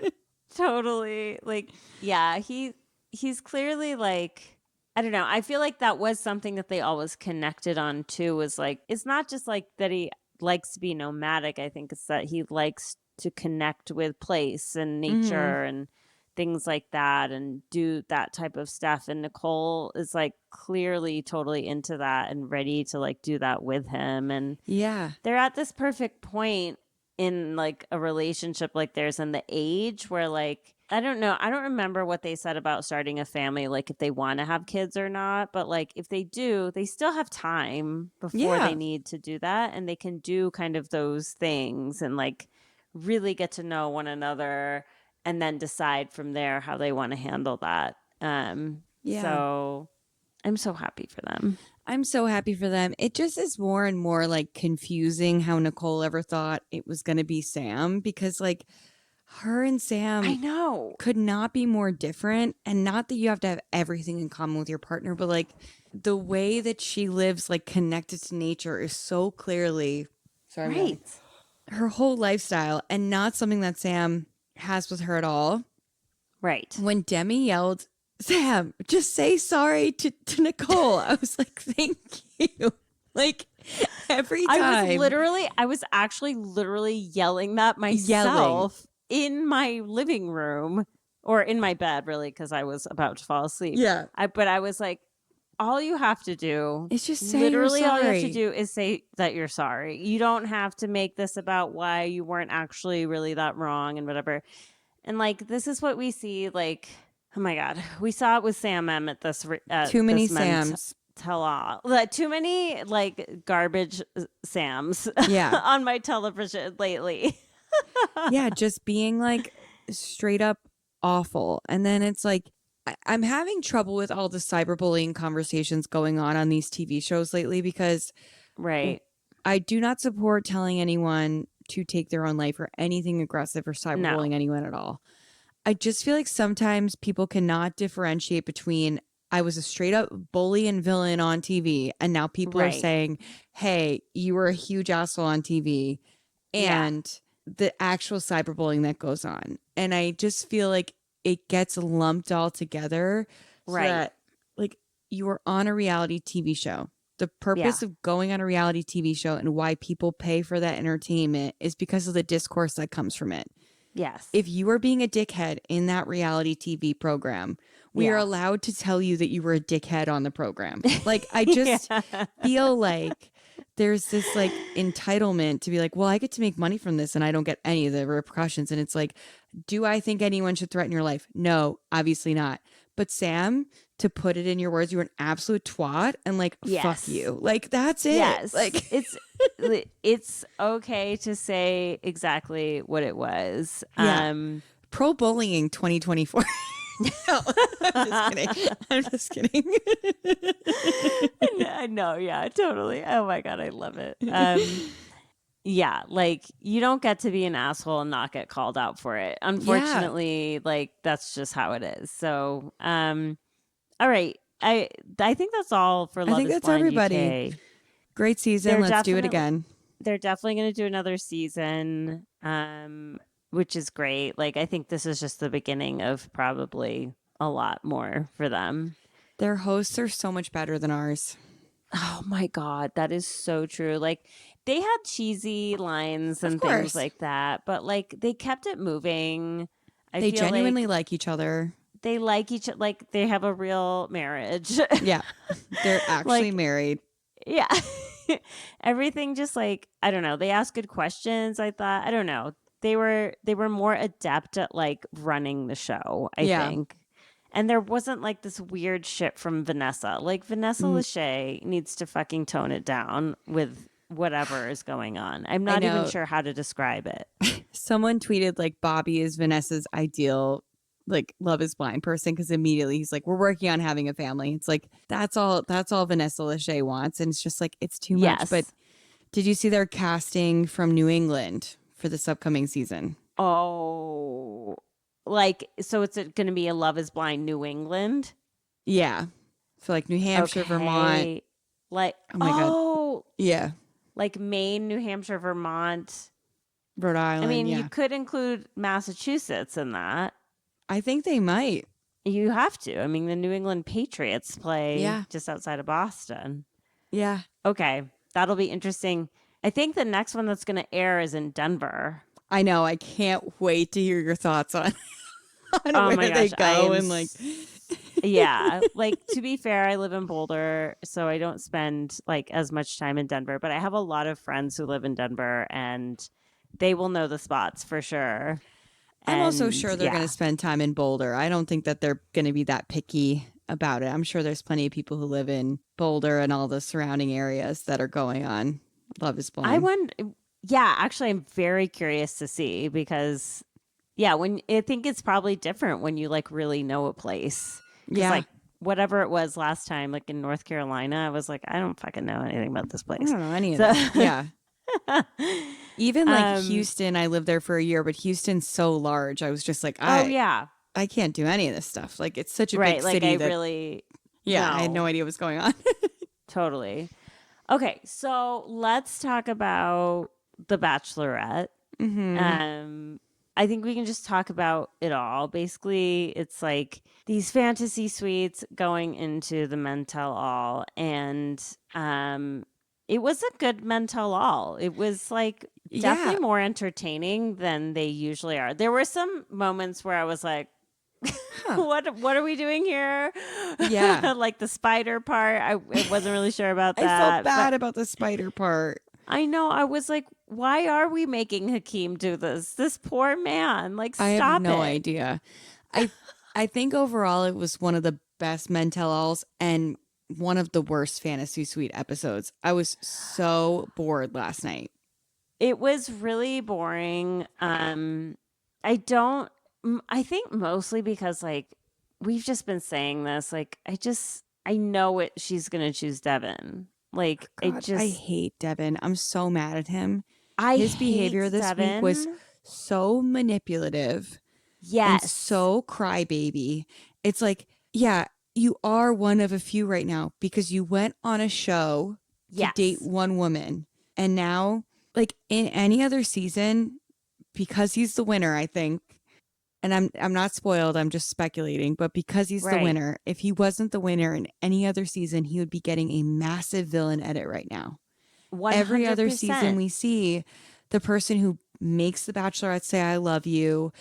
totally. Like, yeah, he's clearly like, I don't know. I feel like that was something that they always connected on too, was like, it's not just like that he likes to be nomadic. I think it's that he likes to connect with place and nature and things like that and do that type of stuff. And Nicole is like clearly totally into that and ready to like do that with him. And they're at this perfect point in like a relationship like theirs and the age where like I don't know. I don't remember what they said about starting a family, like if they want to have kids or not. But like if they do, they still have time before Yeah. they need to do that. And they can do kind of those things and like really get to know one another and then decide from there how they want to handle that. Yeah. So I'm so happy for them. I'm so happy for them. It just is more and more like confusing how Nicole ever thought it was going to be Sam, because like her and I Sam know. could not be more different. And not that you have to have everything in common with your partner, but like the way that she lives, like connected to nature, is so clearly Right. her whole lifestyle, and not something that Sam has with her at all. Right. When Demi yelled, "Sam, just say sorry to Nicole," I was like, thank you. Like every time. I was actually literally yelling that myself in my living room or in my bed, really, because I was about to fall asleep. Yeah. But I was like, all you have to do It's just say literally you're all you have to sorry. do is say that you're sorry. You don't have to make this about why you weren't actually really that wrong and whatever. And like this is what we see, like, oh my God, we saw it with Sam M at this Too many this men's Sams. tell-all. Like, too many like garbage Sams Yeah. on my television lately. Yeah, just being like straight up awful. And then it's like, I'm having trouble with all the cyberbullying conversations going on these TV shows lately, because Right. I do not support telling anyone to take their own life or anything aggressive or cyberbullying anyone at all. I just feel like sometimes people cannot differentiate between I was a straight up bully and villain on TV, and now people are Right. saying, hey, you were a huge asshole on TV, and the actual cyberbullying that goes on. And I just feel like it gets lumped all together. So Right. that, like, you are on a reality TV show. The purpose of going on a reality TV show and why people pay for that entertainment is because of the discourse that comes from it. Yes. If you are being a dickhead in that reality TV program, we are allowed to tell you that you were a dickhead on the program. Like, I just feel like there's this like entitlement to be like, well, I get to make money from this and I don't get any of the repercussions. And it's like, do I think anyone should threaten your life? No, obviously not. But Sam, to put it in your words, you were an absolute twat, and like, fuck you. Like, that's it. Yes. Like, it's okay to say exactly what it was. Yeah. Pro bullying 2024. No, I'm just kidding. I'm just kidding. No, yeah, totally. Oh my God, I love it. Yeah, like you don't get to be an asshole and not get called out for it. Unfortunately, like that's just how it is. So, all right. I think that's all for Love I think is that's Blind everybody. UK. Great season. Let's do it again. They're definitely going to do another season, which is great. Like I think this is just the beginning of probably a lot more for them. Their hosts are so much better than ours. Oh my God, that is so true. Like they had cheesy lines and things like that, but like they kept it moving. They genuinely like each other. They like each other. Like they have a real marriage. Yeah. They're actually married. Yeah. Everything just like, I don't know. They asked good questions. I thought, I don't know. They were more adept at like running the show, I think. And there wasn't like this weird shit from Vanessa. Like Vanessa Lachey needs to fucking tone it down with whatever is going on. I'm not even sure how to describe it. Someone tweeted like Bobby is Vanessa's ideal like Love is Blind person, because immediately he's like, we're working on having a family. It's like that's all Vanessa Lachey wants, and it's just like it's too much. But did you see their casting from New England for this upcoming season? Oh, like, so it's going to be a Love is Blind New England? Yeah. So like New Hampshire, Vermont. Like, oh my God. Yeah. Like Maine, New Hampshire, Vermont. Rhode Island. I mean, you could include Massachusetts in that. I think they might. You have to. I mean, the New England Patriots play just outside of Boston. Yeah. Okay. That'll be interesting. I think the next one that's going to air is in Denver. I know. I can't wait to hear your thoughts on where they go and like. Yeah. Like, to be fair, I live in Boulder, so I don't spend like as much time in Denver, but I have a lot of friends who live in Denver, and they will know the spots for sure. I'm also And, sure they're going to spend time in Boulder. I don't think that they're going to be that picky about it. I'm sure there's plenty of people who live in Boulder and all the surrounding areas that are going on Love is Blind. I wonder. Yeah, actually, I'm very curious to see because, yeah, when I think it's probably different when you like really know a place. Yeah. Like whatever it was last time, like in North Carolina, I was like, I don't fucking know anything about this I place. don't know any of that. Yeah. Even like Houston, I lived there for a year, but Houston's so large. I was just like, I can't do any of this stuff. Like it's such a big city I that really, I had no idea what was going on. Totally. Okay, so let's talk about The Bachelorette. I think we can just talk about it all. Basically, it's like these fantasy suites going into the men tell all, and it was a good men tell all. It was like definitely more entertaining than they usually are. There were some moments where I was like, what are we doing here? Yeah. Like the spider part. I wasn't really sure about that. I felt bad about the spider part. I know. I was like, why are we making Hakeem do this? This poor man. Like, stop it. I have no idea. I think overall it was one of the best men tell alls and one of the worst fantasy suite episodes. I was so bored last night. It was really boring. I think mostly because like we've just been saying this. Like I know it. She's gonna choose Devin. Like God, I hate Devin. I'm so mad at him. His behavior this Devin. week was so manipulative. Yes. And so crybaby. It's like, yeah, you are one of a few right now because you went on a show to date one woman. And now, like in any other season, because he's the winner, I think, and I'm not spoiled, I'm just speculating, but because he's the winner, if he wasn't the winner in any other season, he would be getting a massive villain edit right now. 100%. Every other season we see the person who makes the Bachelorette say, I love you,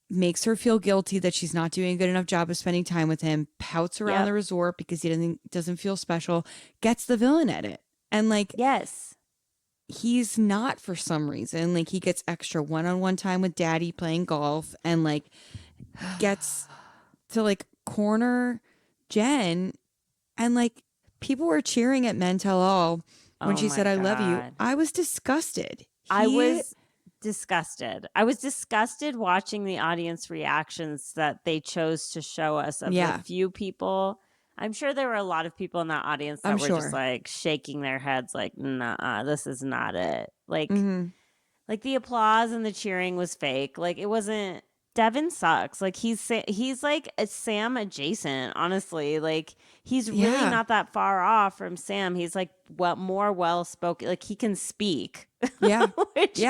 makes her feel guilty that she's not doing a good enough job of spending time with him, pouts around the resort because he doesn't feel special, gets the villain edit. And like, he's not for some reason. Like he gets extra one-on-one time with daddy playing golf and like gets to like corner Jenn, and like people were cheering at Men Tell All when she said, I love you. I was disgusted. I was disgusted watching the audience reactions that they chose to show us of the few people. I'm sure there were a lot of people in that audience that were just like shaking their heads like, nah, this is not it. Like, like the applause and the cheering was fake. Like it wasn't. Devin sucks. Like he's like a Sam adjacent, honestly. Like he's really not that far off from Sam. He's like more well spoken. Like he can speak. Yeah. Which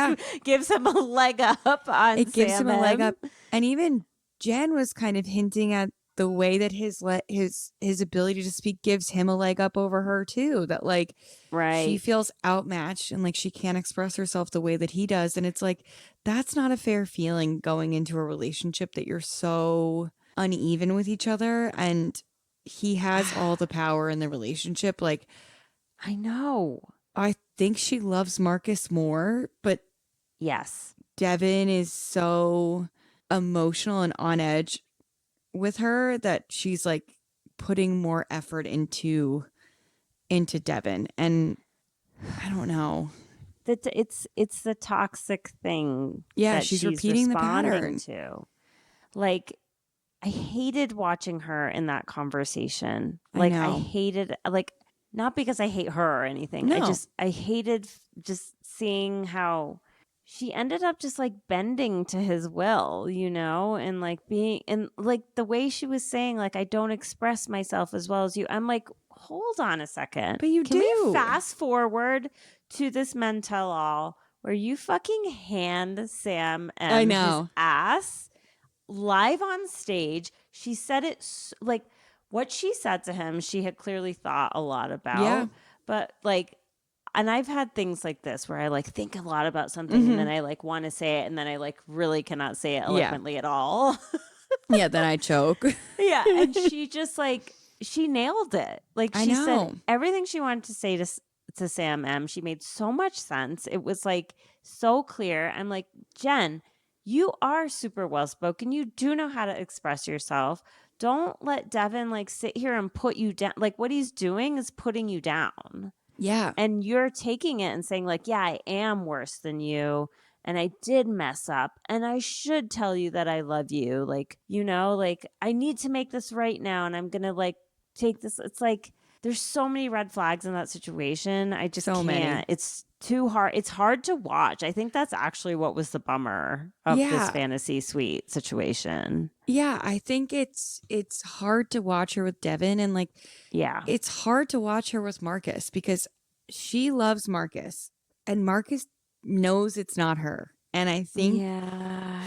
gives him a leg up on it gives Sam him a leg up. And even Jenn was kind of hinting at the way that his ability to speak gives him a leg up over her too, that like she feels outmatched and like she can't express herself the way that he does. And it's like, that's not a fair feeling going into a relationship that you're so uneven with each other and he has all the power in the relationship. Like, I know. I think she loves Marcus more, but Devin is so emotional and on edge with her that she's like putting more effort into Devin, and I don't know. That it's the toxic thing. Yeah, she's repeating the pattern. To. Like, I hated watching her in that conversation. Like, I hated like not because I hate her or anything. No. I hated just seeing how she ended up just like bending to his will, you know, and like being, and like the way she was saying, like, I don't express myself as well as you. I'm like, hold on a second. But you Can do. we fast forward to this Men Tell All where you fucking hand Sam M his ass live on stage? She said it like what she said to him, she had clearly thought a lot about. Yeah. But like, and I've had things like this where I like think a lot about something and then I like want to say it and then I like really cannot say it eloquently at all. Yeah, then I choke. Yeah, and she just like she nailed it. Like she said everything she wanted to say to Sam M. She made so much sense. It was like so clear. I'm like, Jen, you are super well spoken. You do know how to express yourself. Don't let Devin like sit here and put you down. Like what he's doing is putting you down. Yeah. And you're taking it and saying like, yeah, I am worse than you. And I did mess up. And I should tell you that I love you. Like, you know, like I need to make this right now. And I'm going to like take this. It's like there's so many red flags in that situation. I just So can't. many. It's too hard. It's hard to watch. I think that's actually what was the bummer of this fantasy suite situation. Yeah, I think it's hard to watch her with Devin, and like, yeah, it's hard to watch her with Marcus because she loves Marcus and Marcus knows it's not her. And I think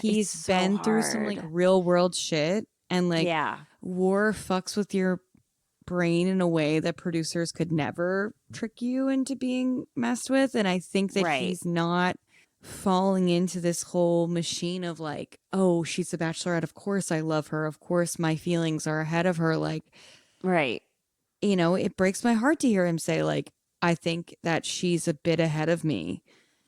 he's been through some like real world shit, and like war fucks with your brain in a way that producers could never trick you into being messed with. And I think that he's not falling into this whole machine of like, oh, she's a bachelorette, of course I love her, of course my feelings are ahead of her. Like, you know, it breaks my heart to hear him say like, I think that she's a bit ahead of me,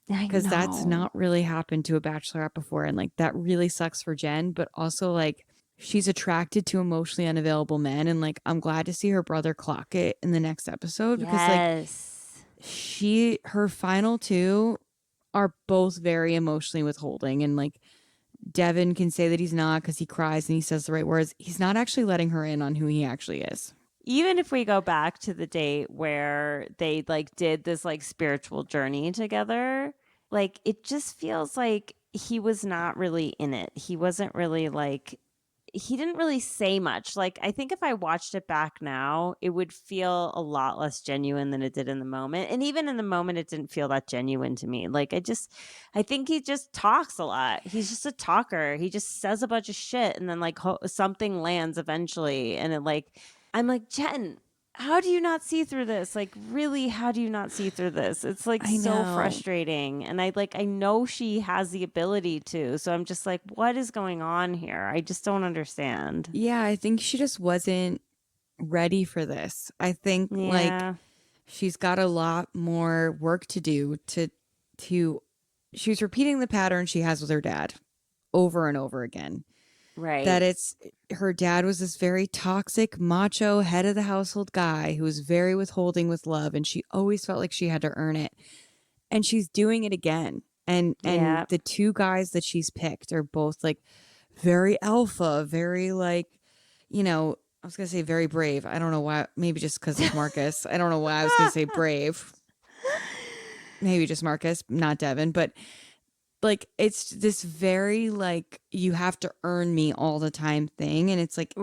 because that's not really happened to a bachelorette before. And like that really sucks for Jen, but also like she's attracted to emotionally unavailable men, and like I'm glad to see her brother clock it in the next episode, because like her final two are both very emotionally withholding, and like Devin can say that he's not because he cries and he says the right words. He's not actually letting her in on who he actually is. Even if we go back to the date where they like did this like spiritual journey together, like it just feels like he was not really in it. He wasn't really like, he didn't really say much. Like, I think if I watched it back now, it would feel a lot less genuine than it did in the moment. And even in the moment, it didn't feel that genuine to me. Like, I think he just talks a lot. He's just a talker. He just says a bunch of shit, and then like something lands eventually. And it like, I'm like, Jen, how do you not see through this? Like, really, how do you not see through this? It's like so frustrating. And I know she has the ability to. So I'm just like, what is going on here? I just don't understand. Yeah, I think she just wasn't ready for this. I think like she's got a lot more work to do to she's repeating the pattern she has with her dad over and over again. Right. That it's her dad was this very toxic, macho, head of the household guy who was very withholding with love, and she always felt like she had to earn it. And she's doing it again. And the two guys that she's picked are both like very alpha, very like, you know, I was going to say very brave. I don't know why. Maybe just because of Marcus. I don't know why I was going to say brave. Maybe just Marcus, not Devin. But like, it's this very like, you have to earn me all the time thing. And it's like,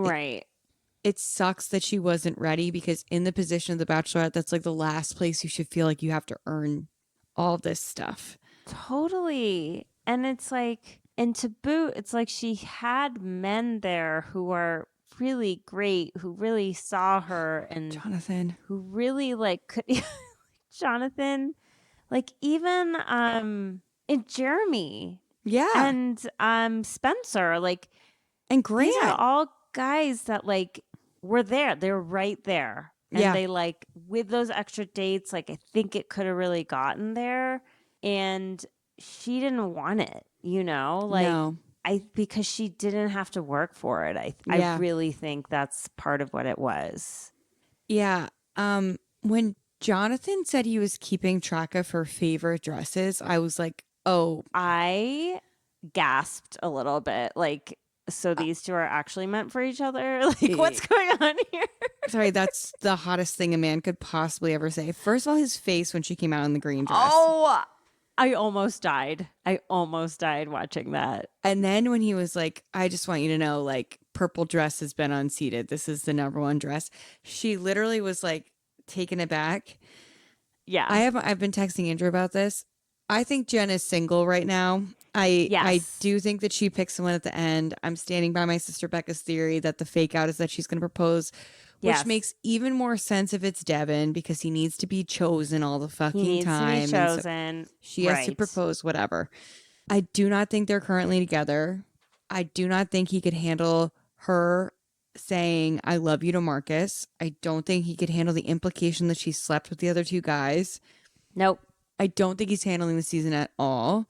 it sucks that she wasn't ready, because in the position of the Bachelorette, that's like the last place you should feel like you have to earn all this stuff. Totally. And it's like, and to boot, it's like she had men there who are really great, who really saw her, and Jonathan, who really like could Jonathan, like even and Jeremy, and Spencer, like, and Grant, these are all guys that like were there. They're right there, and they like with those extra dates, like I think it could have really gotten there, and she didn't want it, you know, like because she didn't have to work for it. I really think that's part of what it was. Yeah. When Jonathan said he was keeping track of her favorite dresses, I was like, oh. I gasped a little bit. Like, so these two are actually meant for each other? Like, what's going on here? Sorry, that's the hottest thing a man could possibly ever say. First of all, his face when she came out in the green dress. Oh, I almost died. I almost died watching that. And then when he was like, I just want you to know, like, purple dress has been unseated. This is the number one dress. She literally was like taken aback. Yeah. I've been texting Andrew about this. I think Jen is single right now. I do think that she picks someone at the end. I'm standing by my sister Becca's theory that the fake out is that she's going to propose, which makes even more sense if it's Devin, because he needs to be chosen all the fucking time. He needs to be chosen. So she has to propose, whatever. I do not think they're currently together. I do not think he could handle her saying, I love you to Marcus. I don't think he could handle the implication that she slept with the other two guys. Nope. I don't think he's handling the season at all.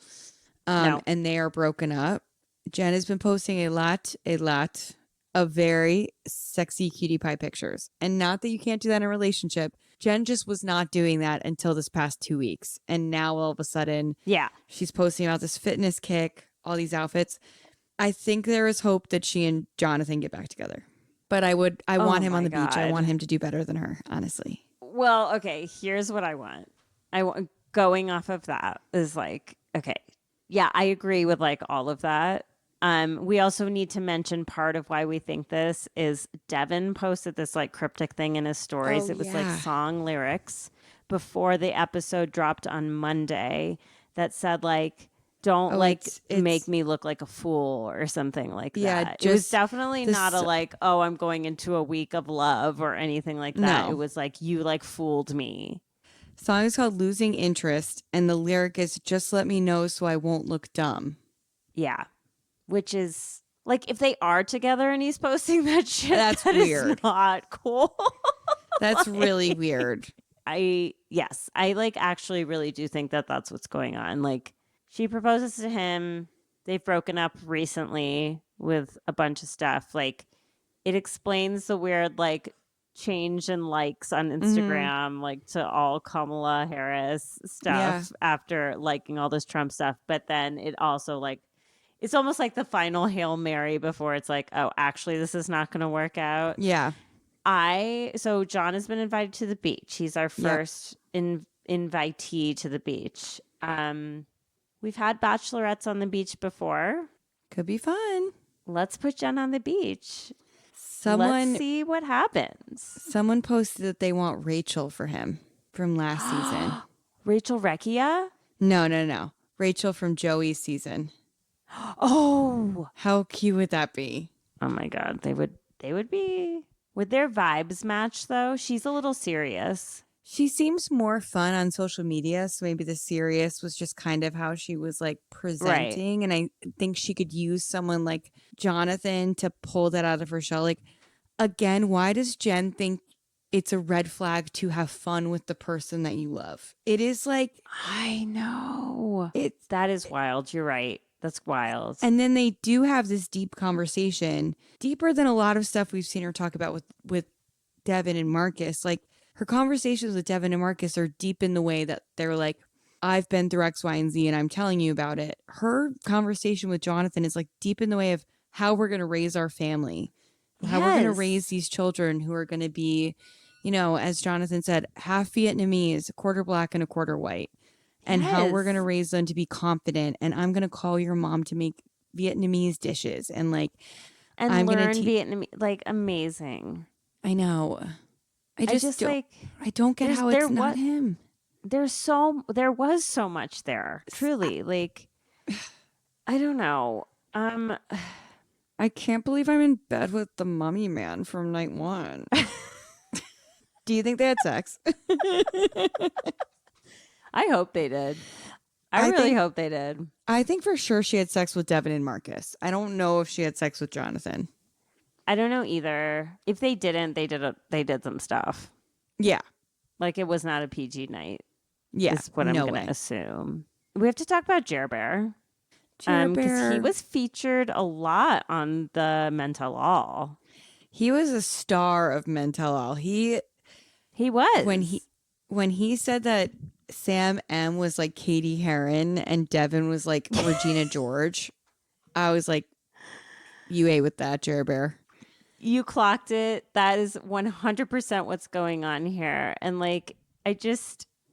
No. And they are broken up. Jenn has been posting a lot of very sexy cutie pie pictures. And not that you can't do that in a relationship. Jenn just was not doing that until this past 2 weeks. And now all of a sudden, Yeah. she's posting about this fitness kick, all these outfits. I think there is hope that she and Jonathan get back together. But I want him on the beach. I want him to do better than her, honestly. Well, okay, here's what I want. Going off of that is like, okay. Yeah, I agree with like all of that. We also need to mention part of why we think this is Devin posted this like cryptic thing in his stories. Oh, It was yeah. like song lyrics before the episode dropped on Monday that said like, don't it's make me look like a fool or something like that. It was definitely not a like, oh, I'm going into a week of love or anything like that. No. It was like, you like fooled me. Song is called Losing Interest, and the lyric is just let me know so I won't look dumb. Yeah. Which is like, if they are together and he's posting that shit, that's weird. Is not cool. That's really weird. I like actually really do think that that's what's going on. Like, she proposes to him. They've broken up recently with a bunch of stuff. Like, it explains the weird like change in likes on Instagram, like to all Kamala Harris stuff after liking all this Trump stuff. But then it also like, it's almost like the final Hail Mary before it's like, oh, actually, this is not going to work out. Yeah. So John has been invited to the beach. He's our first invitee to the beach. We've had bachelorettes on the beach before. Could be fun. Let's put Jenn on the beach. Let's see what happens. Someone posted that they want Rachel for him from last season. Rachel Recchia? No. Rachel from Joey's season. Oh. How cute would that be? Oh my God. They would be. Would their vibes match though? She's a little serious. She seems more fun on social media. So maybe the serious was just kind of how she was like presenting. Right. And I think she could use someone like Jonathan to pull that out of her shell. Like, again, why does Jenn think it's a red flag to have fun with the person that you love? It is like, I know. That is wild. You're right. That's wild. And then they do have this deep conversation, deeper than a lot of stuff we've seen her talk about with Devin and Marcus. Like, her conversations with Devin and Marcus are deep in the way that they're like, I've been through X, Y, and Z, and I'm telling you about it. Her conversation with Jonathan is like deep in the way of how we're going to raise our family, how we're going to raise these children who are going to be, you know, as Jonathan said, half Vietnamese, a quarter black and a quarter white, and how we're going to raise them to be confident. And I'm going to call your mom to make Vietnamese dishes and like, I'm learn Vietnamese, like amazing. I know. I just don't, like, I don't get how it's not him. There was so much there. Truly. Like, I don't know. I can't believe I'm in bed with the mummy man from night one. Do you think they had sex? I hope they did. I really hope they did. I think for sure she had sex with Devin and Marcus. I don't know if she had sex with Jonathan. I don't know either. If they didn't, they did some stuff. Yeah. Like, it was not a PG night. Yeah. Is what I'm going to assume. We have to talk about Jer Bear. Because he was featured a lot on the Men Tell All. He was a star of Men Tell All. He was. When he said that Sam M was like Katie Heron and Devin was like Regina George, I was like, you ate with that, Jer Bear. You clocked it. That is 100% what's going on here. And like,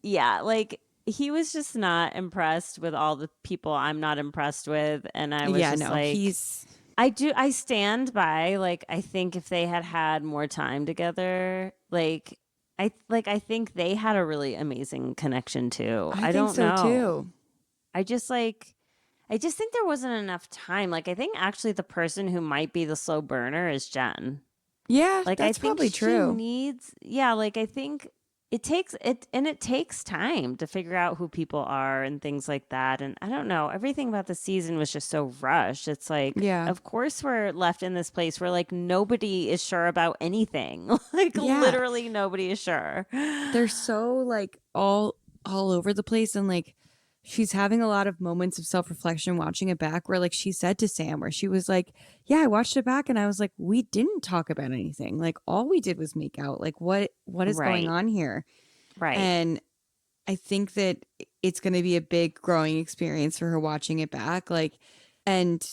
like he was just not impressed with all the people I'm not impressed with. And I was I stand by, like, I think if they had more time together, like, I think they had a really amazing connection too. I don't know. Too. I just think there wasn't enough time. Like, I think actually the person who might be the slow burner is Jenn. Yeah, like, that's I think probably true. She needs, I think it takes time to figure out who people are and things like that. And I don't know, everything about the season was just so rushed. It's like, Yeah. of course we're left in this place where like nobody is sure about anything. Like Yeah. literally nobody is sure. They're so like all over the place, and like she's having a lot of moments of self-reflection watching it back where like she said to Sam, where she was like, yeah, I watched it back and I was like, we didn't talk about anything, like all we did was make out, like what is going Right. on here? Right. And I think that it's going to be a big growing experience for her watching it back, like, and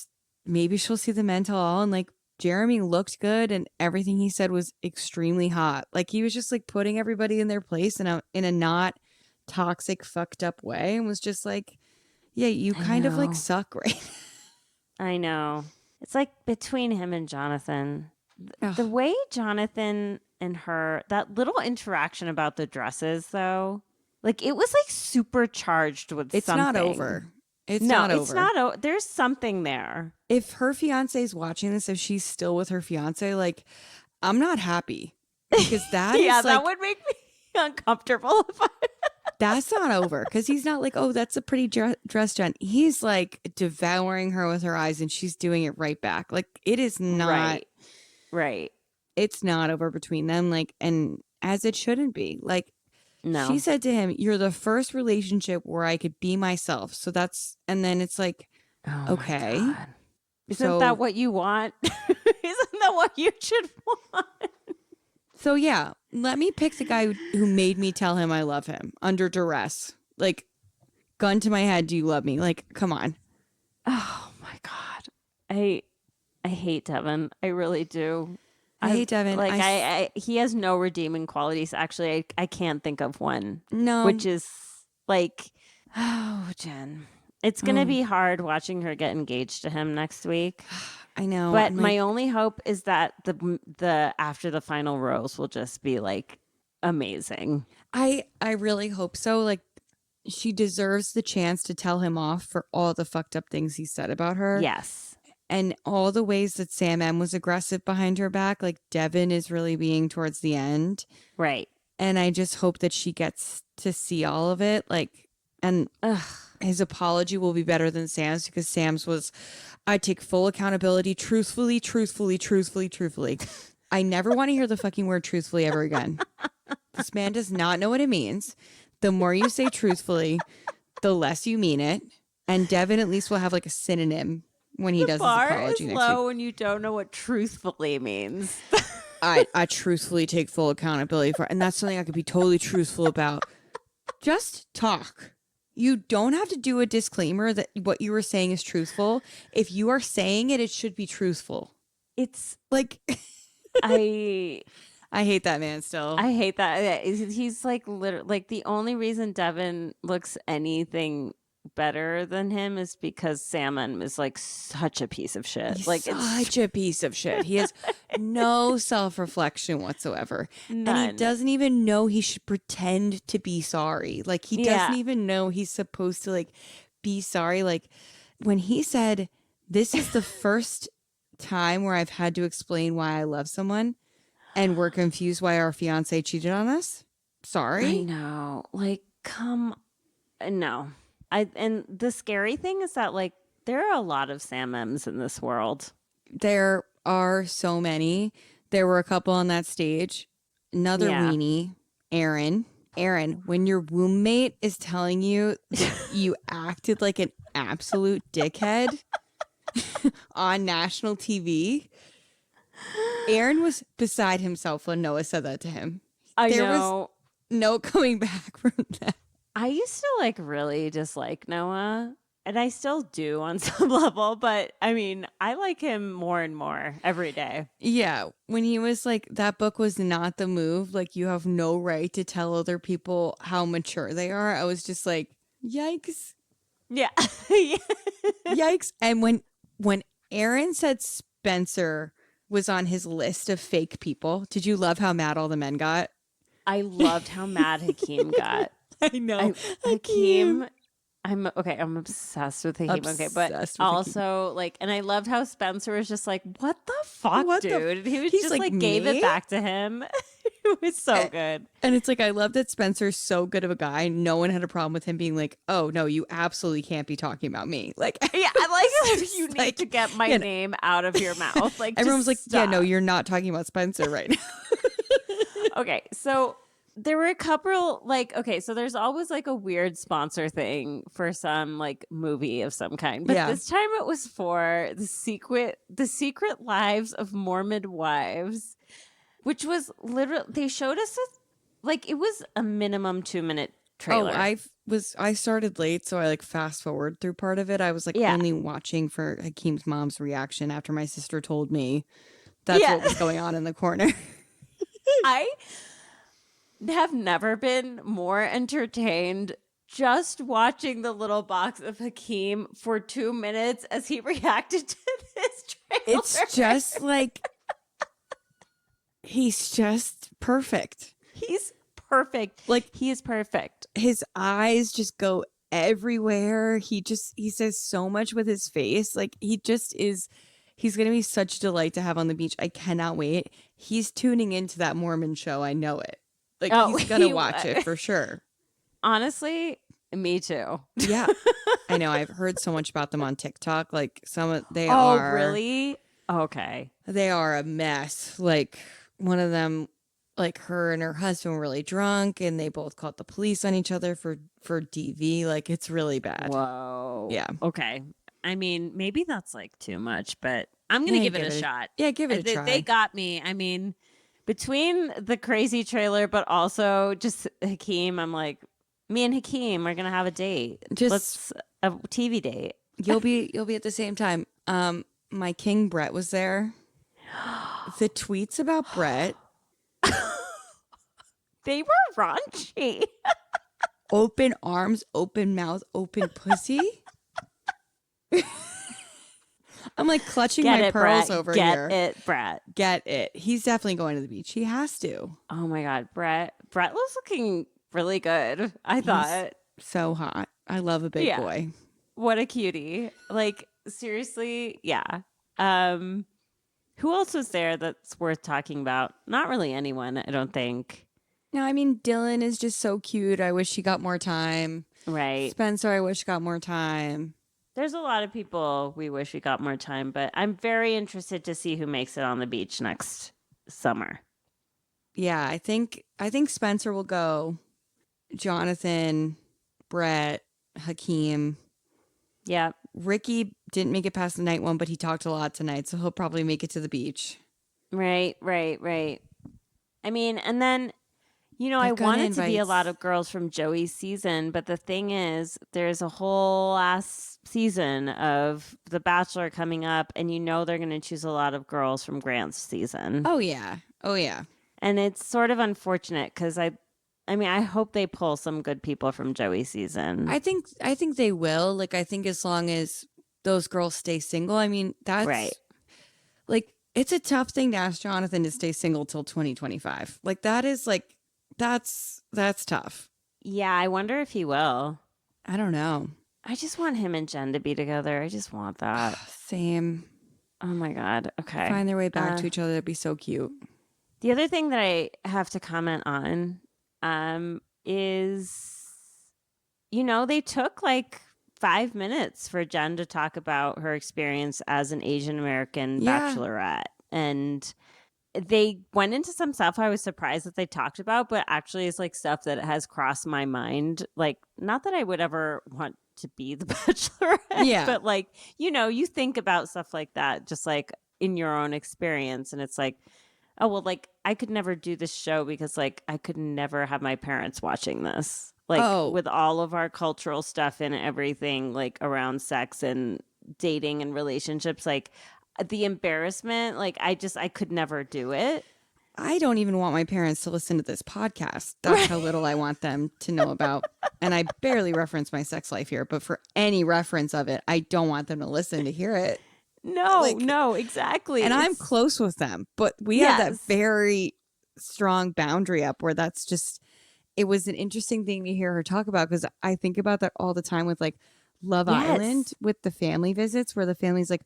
maybe she'll see the men tell all, and like Jeremy looked good and everything he said was extremely hot, like he was just like putting everybody in their place in a not toxic fucked up way, and was just like, yeah, you kind of like suck, right? I know. It's like between him and Jonathan, the way Jonathan and her, that little interaction about the dresses though, like it was like supercharged with It's something. not over. It's no, not over. it's not. There's something there. If her fiance is watching this, if she's still with her fiance, like I'm not happy, because that Yeah, is like, that would make me uncomfortable if I that's not over, because he's not like, oh, that's a pretty dress, Jen. He's like devouring her with her eyes, and she's doing it right back. Like it is not right. It's not over between them, like, and as it shouldn't be. Like, No. she said to him, you're the first relationship where I could be myself. So that's, and then it's like, okay. My God. Isn't So- that what you want? Isn't that what you should want? So yeah, let me pick the guy who made me tell him I love him under duress. Like, gun to my head, do you love me? Like, come on. Oh my God. I hate Devin. I really do. I hate Devin. Like I he has no redeeming qualities. Actually, I can't think of one. No. Which is like, oh, Jen. It's going to be hard watching her get engaged to him next week. I know. But my only hope is that the after the final rose will just be like amazing. I really hope so. Like, she deserves the chance to tell him off for all the fucked up things he said about her. Yes. And all the ways that Sam M was aggressive behind her back, like Devin is really being towards the end. Right. And I just hope that she gets to see all of it. Like, and his apology will be better than Sam's, because Sam's was, I take full accountability, truthfully. I never want to hear the fucking word truthfully ever again. This man does not know what it means. The more you say truthfully, the less you mean it. And Devin at least will have like a synonym when he does his apology next week. When you don't know what truthfully means. I truthfully take full accountability for it, and that's something I could be totally truthful about. Just talk. You don't have to do a disclaimer that what you were saying is truthful. If you are saying it, it should be truthful. It's like I hate that man still. I hate that. He's like literally like the only reason Devin looks anything better than him is because Salmon is like such a piece of shit. He's like such a piece of shit. He has no self-reflection whatsoever. None. And he doesn't even know he should pretend to be sorry. Like he doesn't even know he's supposed to like be sorry. Like when he said, this is the first time where I've had to explain why I love someone and we're confused why our fiance cheated on us. Sorry. I know. Like, no. And the scary thing is that like there are a lot of Sam M's in this world. There are so many. There were a couple on that stage. Another weenie, Aaron. Aaron, when your roommate is telling you that you acted like an absolute dickhead on national TV, Aaron was beside himself when Noah said that to him. There was no coming back from that. I used to like really dislike Noah, and I still do on some level, but I mean, I like him more and more every day. Yeah, when he was like, that book was not the move, like you have no right to tell other people how mature they are, I was just like, yikes. Yeah. Yikes. And when Aaron said Spencer was on his list of fake people, did you love how mad all the men got? I loved how mad Hakeem got. I know. Hakeem. I'm obsessed with Hakeem. Okay, but also like, and I loved how Spencer was just like, "What the fuck, dude?" And he was just like gave it back to him. It was so good. And it's like, I love that Spencer's so good of a guy. No one had a problem with him being like, oh, no, you absolutely can't be talking about me. Like, Yeah, I like you like, need to get my name out of your mouth. Like, everyone was like, just yeah, no, stop. you're not talking about Spencer right now. Okay, so there were a couple so there's always like a weird sponsor thing for some like movie of some kind. But this time it was for the secret lives of Mormon wives, which was literally they showed us it was a minimum 2-minute trailer. I started late, so I like fast forward through part of it. I was like only watching for Hakeem's mom's reaction after my sister told me that's what was going on in the corner. I have never been more entertained just watching the little box of Hakeem for 2 minutes as he reacted to this trailer. It's just like he's just perfect. He's perfect. Like, he is perfect. His eyes just go everywhere. He says so much with his face. Like, he's going to be such a delight to have on the beach. I cannot wait. He's tuning into that Mormon show. I know it. Like, he's going to watch it for sure. Honestly, me too. Yeah. I know. I've heard so much about them on TikTok. Like, they Oh, are. really? Okay. They are a mess. Like, one of them, like, her and her husband were really drunk, and they both called the police on each other for DV. Like, it's really bad. Whoa. Yeah. Okay. I mean, maybe that's like too much, but I'm going to give it a shot. Yeah, give it a try. They got me. I mean, between the crazy trailer, but also just Hakeem, I'm like, me and Hakeem are going to have a date. Let's a TV date. You'll be at the same time. My king Brett was there. The tweets about Brett. They were raunchy. Open arms, open mouth, open pussy. I'm like clutching my pearls over here. Get it, Brett. Get it. He's definitely going to the beach. He has to. Oh my God, Brett was looking really good. I thought. So hot. I love a big boy. What a cutie. Like, seriously, yeah. Who else was there that's worth talking about? Not really anyone, I don't think. No, I mean, Dylan is just so cute. I wish he got more time. Right. Spencer, I wish got more time. There's a lot of people we wish we got more time, but I'm very interested to see who makes it on the beach next summer. Yeah, I think Spencer will go. Jonathan, Brett, Hakeem. Yeah. Ricky didn't make it past the night one, but he talked a lot tonight, so he'll probably make it to the beach. Right. I mean, and then, I wanted to be a lot of girls from Joey's season, but the thing is, there's a whole last season of The Bachelor coming up, and they're going to choose a lot of girls from Grant's season. Oh, yeah. And it's sort of unfortunate because I hope they pull some good people from Joey's season. I think they will. Like, I think as long as those girls stay single, I mean, that's right. Like, it's a tough thing to ask Jonathan to stay single till 2025. Like, that is like, that's tough. Yeah, I wonder if he will. I don't know. I just want him and Jenn to be together. I just want that. Same. Oh my God. Okay. Find their way back to each other. That'd be so cute. The other thing that I have to comment on is, they took like 5 minutes for Jenn to talk about her experience as an Asian American bachelorette. And they went into some stuff I was surprised that they talked about, but actually it's like stuff that has crossed my mind. Like, not that I would ever want to be the bachelorette, but like, you think about stuff like that, just like in your own experience. And it's like, oh, well, like I could never do this show because like I could never have my parents watching this. Like with all of our cultural stuff and everything like around sex and dating and relationships, like the embarrassment, like I could never do it. I don't even want my parents to listen to this podcast. That's how little I want them to know about. And I barely reference my sex life here, but for any reference of it, I don't want them to listen to hear it. No, exactly. And I'm close with them, but we have that very strong boundary up where that's just, it was an interesting thing to hear her talk about because I think about that all the time with like Love Island with the family visits where the family's like,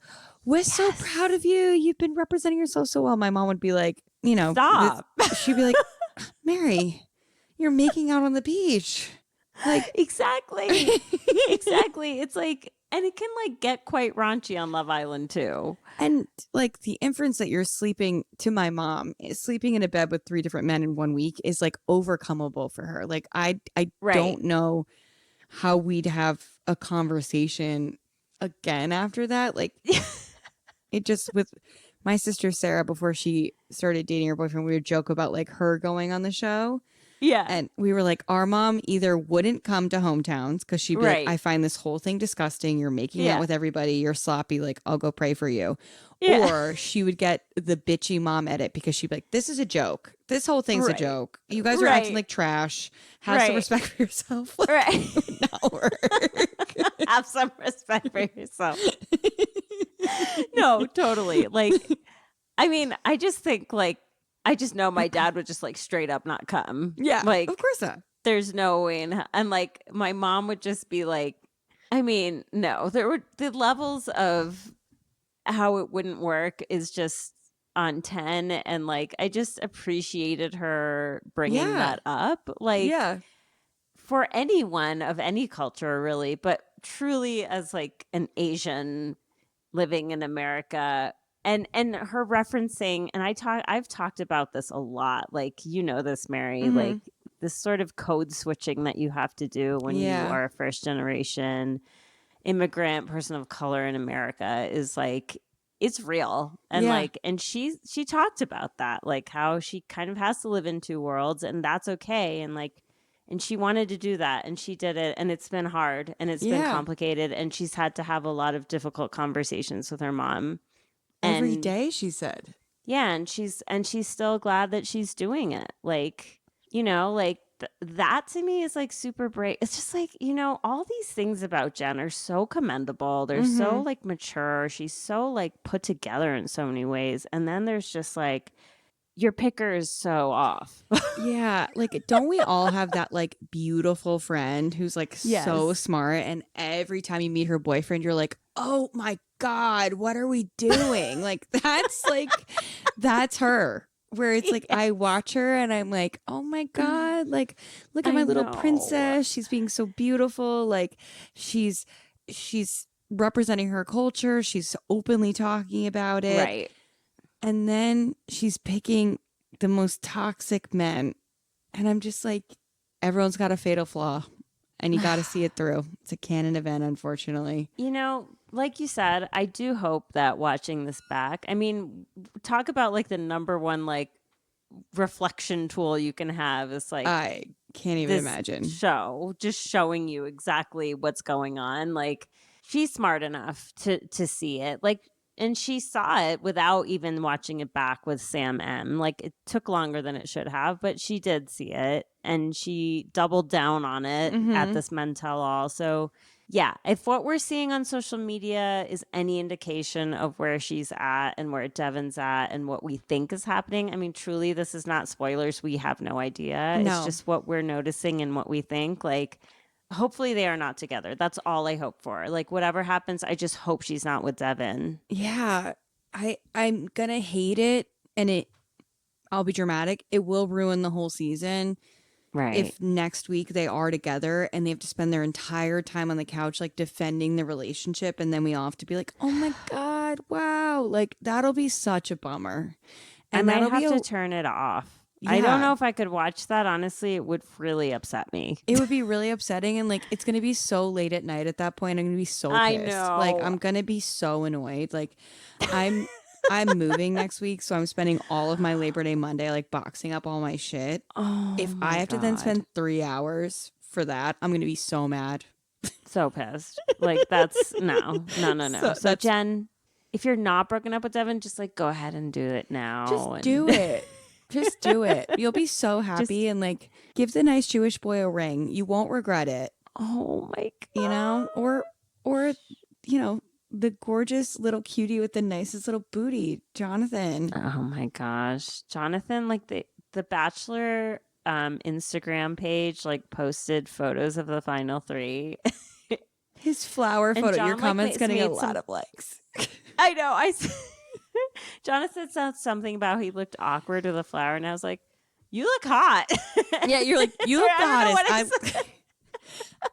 we're so proud of you. You've been representing yourself so well. My mom would be like, stop. She'd be like, Mary, you're making out on the beach. Like Exactly. Exactly. It's like, and it can like get quite raunchy on Love Island too. And like the inference that you're sleeping, to my mom, sleeping in a bed with 3 different men in 1 week is like overcomeable for her. Like I Right. don't know how we'd have a conversation again after that. Like it just, with my sister Sarah, before she started dating her boyfriend, we would joke about like her going on the show. Yeah. And we were like, our mom either wouldn't come to hometowns because she'd be Right. like, I find this whole thing disgusting. You're making Yeah. out with everybody. You're sloppy. Like, I'll go pray for you. Yeah. Or she would get the bitchy mom edit because she'd be like, this is a joke. This whole thing's a Right. joke. You guys are Right. acting like trash. Have some Right. respect for yourself. Like, Right. it would not work. Have some respect for yourself. No, totally. Like, I mean, I just think like, I just know my dad would just like straight up not come. Yeah. Like, Of course not. there's no way and like my mom would just be like, I mean, no, there were the levels of how it wouldn't work is just on 10. And like, I just appreciated her bringing that up. Like, for anyone of any culture, really, but truly as like an Asian living in America. And her referencing, and I've talked about this a lot. Like, you know this, Mary, like this sort of code switching that you have to do when you are a first generation immigrant person of color in America is like, it's real. And like, and she talked about that, like how she kind of has to live in 2 worlds, and that's okay. And like, and she wanted to do that, and she did it, and it's been hard, and it's been complicated, and she's had to have a lot of difficult conversations with her mom. Every day, she said. Yeah, and she's still glad that she's doing it. Like, you know, like that to me is like super brave. It's just like, you know, all these things about Jenn are so commendable. They're so like mature. She's so like put together in so many ways. And then there's just like, your picker is so off. Yeah. Like, don't we all have that like beautiful friend who's like so smart, and every time you meet her boyfriend, you're like, oh my God, what are we doing? Like, that's her. Where it's like, I watch her and I'm like, oh my God, like, look at my little princess. She's being so beautiful. Like, she's representing her culture. She's openly talking about it. Right. And then she's picking the most toxic men. And I'm just like, everyone's got a fatal flaw, and you got to see it through. It's a canon event, unfortunately. You know, like you said, I do hope that watching this back, I mean, talk about like the number one like reflection tool you can have is like, I can't even imagine. Show just showing you exactly what's going on. Like, she's smart enough to see it. Like, and she saw it without even watching it back with Sam M. Like, it took longer than it should have, but she did see it, and she doubled down on it at this Men Tell All. So yeah, if what we're seeing on social media is any indication of where she's at and where Devon's at and what we think is happening, I mean, truly, this is not spoilers. We have no idea. No. It's just what we're noticing and what we think. Like, hopefully they are not together. That's all I hope for. Like, whatever happens, I just hope she's not with Devon. Yeah. I'm going to hate it, and I'll be dramatic. It will ruin the whole season. Right. If next week they are together and they have to spend their entire time on the couch like defending the relationship, and then we all have to be like, oh my God, wow. Like, that'll be such a bummer. And I might have to turn it off. Yeah. I don't know if I could watch that. Honestly, it would really upset me. It would be really upsetting, and like, it's going to be so late at night at that point. I'm going to be so pissed. I know. Like, I'm going to be so annoyed. Like, I'm moving next week, so I'm spending all of my Labor Day Monday like boxing up all my shit. Oh, if I have to then spend 3 hours for that, I'm going to be so mad. So pissed. Like, that's no. So Jenn, if you're not broken up with Devon, just like go ahead and do it now. Just do it. Just do it. You'll be so happy, and like, give the nice Jewish boy a ring. You won't regret it. Oh my God. You know, or you know, the gorgeous little cutie with the nicest little booty, Jonathan. Oh my gosh, Jonathan! Like the Bachelor Instagram page like posted photos of the final 3. His flower And photo. John, Your like, comment's getting a made lot some- of likes. I know. Jonathan said something about he looked awkward with a flower, and I was like, you look hot. Yeah, you're like, you look the I don't know hottest. what I said.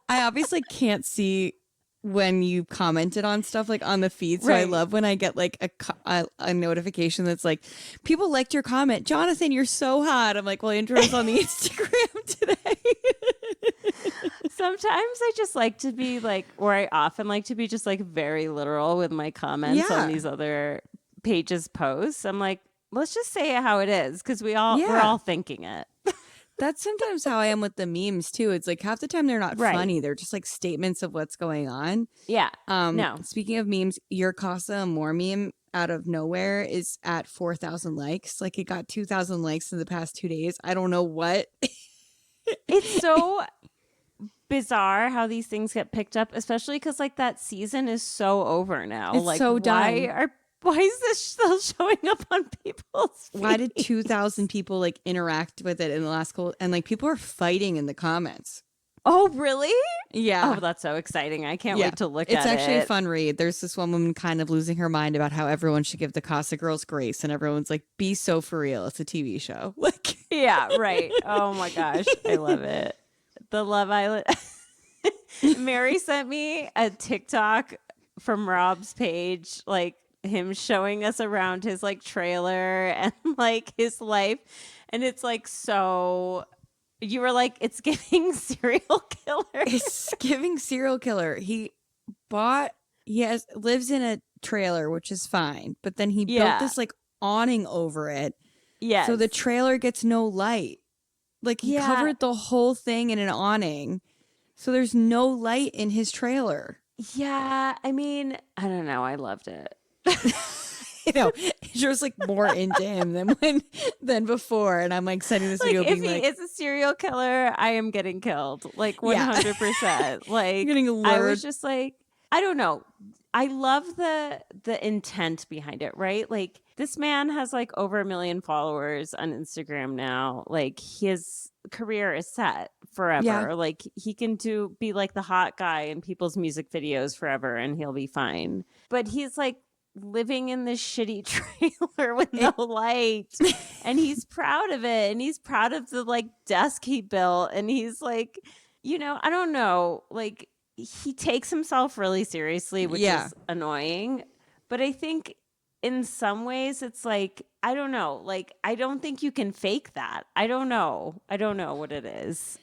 I obviously can't see when you commented on stuff like on the feed. So I Right. love when I get like a notification that's like, people liked your comment. Jonathan, you're so hot. I'm like, well, Andrew's on the Instagram today. Sometimes I just like to be like, or I often like to be just like very literal with my comments Yeah. on these other pages' posts. I'm like, let's just say it how it is because we're all Yeah. thinking it. That's sometimes how I am with the memes too. It's like half the time they're not Right. funny. They're just like statements of what's going on. Yeah. No. Speaking of memes, your Casa Amor meme out of nowhere is at 4,000 likes. Like it got 2,000 likes in the past 2 days. I don't know what. It's so bizarre how these things get picked up, especially because like that season is so over now. It's like so done. why is this still showing up on people's feeds? Why did 2,000 people like interact with it in the last couple? And like people are fighting in the comments. Oh, really? Yeah. Oh, that's so exciting. I can't Yeah. wait to look It's at it. actually a fun read. There's this one woman kind of losing her mind about how everyone should give the Casa Girls grace. And everyone's like, be so for real. It's a TV show. Like, Yeah, right. Oh my gosh. I love it. The Love Island. Mary sent me a TikTok from Rob's page, like him showing us around his like trailer and like his life. And it's like so you were like, it's giving serial killer. it's giving serial killer. He lives in a trailer, which is fine. But then he built this like awning over it. Yeah. So the trailer gets no light. Like he covered the whole thing in an awning. So there's no light in his trailer. Yeah. I mean, I don't know. I loved it. You know, it's just like more into him than before. And I'm like sending this Like video if being he like, is a serial killer, I am getting killed. Like 100%. Like getting I lured. was just like, I don't know. I love the intent behind it, right? Like this man has like over 1 million followers on Instagram now. Like his career is set forever. Yeah. Like he can be like the hot guy in people's music videos forever and he'll be fine. But he's like living in this shitty trailer with no light and he's proud of it and he's proud of the like desk he built and he's like, you know, I don't know, like he takes himself really seriously, which is annoying. But I think in some ways it's like, I don't know, like I don't think you can fake that. I don't know what it is.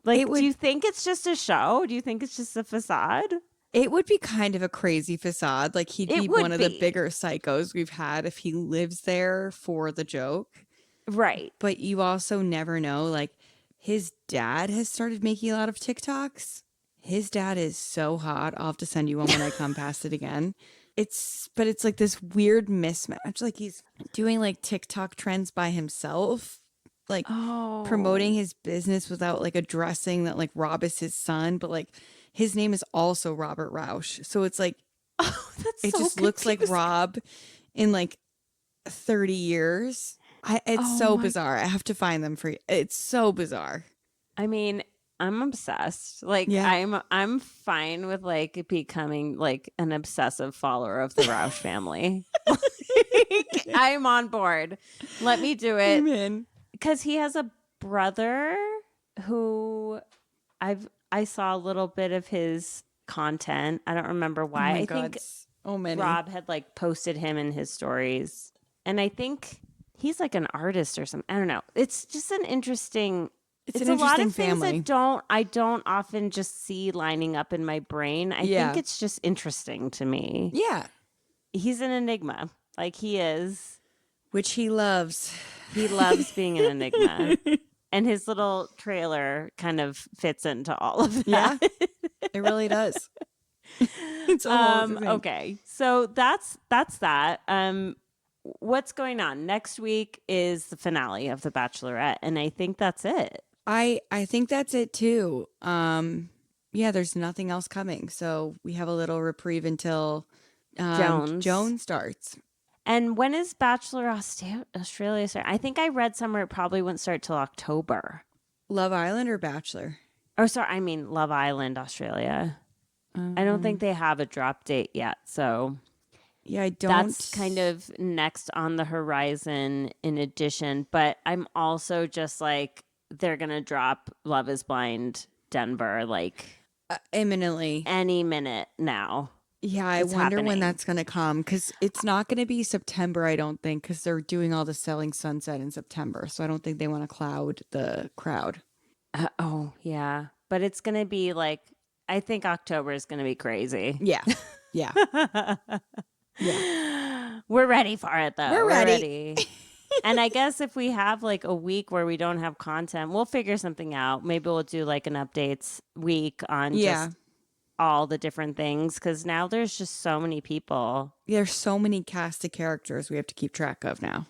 Like, do you think it's just a show? Do you think it's just a facade? It would be kind of a crazy facade. Like he'd be one of the bigger psychos we've had if he lives there for the joke. Right. But you also never know. Like his dad has started making a lot of TikToks. His dad is so hot. I'll have to send you one when I come past it again. It's like this weird mismatch. Like he's doing like TikTok trends by himself, like promoting his business without like addressing that like Rob is his son, but like his name is also Robert Rausch. So it's like, it so just looks like Rob in like 30 years. It's so bizarre. I have to find them for you. It's so bizarre. I mean, I'm obsessed. Like I'm fine with like becoming like an obsessive follower of the Rausch family. Like, I'm on board. Let me do it. Amen. Because he has a brother who I saw a little bit of his content. I don't remember why. I think Rob had like posted him in his stories. And I think he's like an artist or something. I don't know. It's just an interesting It's an a lot interesting of things family. that I don't often just see lining up in my brain. I think it's just interesting to me. Yeah. He's an enigma. Like he is. Which he loves. He loves being an enigma. And his little trailer kind of fits into all of that. Yeah. It really does. It's okay. So that's that. What's going on? Next week is the finale of The Bachelorette, and I think that's it. I think that's it too. There's nothing else coming. So we have a little reprieve until Joan starts. And when is Bachelor Australia start? I think I read somewhere it probably wouldn't start till October. Love Island or Bachelor? Oh, sorry. I mean Love Island, Australia. I don't think they have a drop date yet. So Yeah, I don't. That's kind of next on the horizon in addition. But I'm also just like, they're going to drop Love is Blind Denver like imminently. any minute now. Yeah, I It's wonder when happening. that's going to come because it's not going to be September, I don't think, because they're doing all the Selling Sunset in September. So I don't think they want to cloud the crowd. Oh, yeah. But it's going to be like, I think October is going to be crazy. Yeah. Yeah. Yeah. We're ready for it, though. We're ready. And I guess if we have like a week where we don't have content, we'll figure something out. Maybe we'll do like an updates week on just all the different things, because now there's just so many people. There's so many cast of characters we have to keep track of now.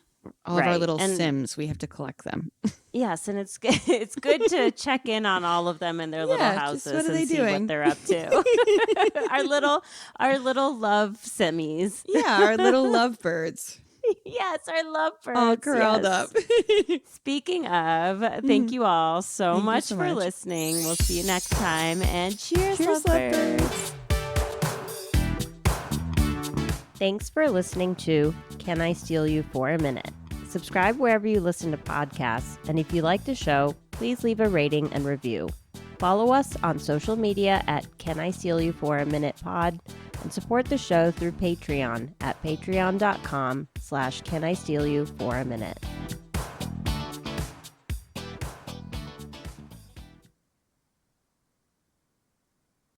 All of our little Sims, we have to collect them. Yes, and it's good to check in on all of them in their little houses and see what they're up to. our little love Simmies. Yeah, our little lovebirds. Yes, our lovebirds. All curled up. Speaking of, thank you all so much for listening. We'll see you next time, and cheers lovebirds. Thanks for listening to Can I Steal You for a Minute? Subscribe wherever you listen to podcasts, and if you like the show, please leave a rating and review. Follow us on social media at Can I Steal You for a Minute Pod, and support the show through Patreon at patreon.com/Can I Steal You for a Minute.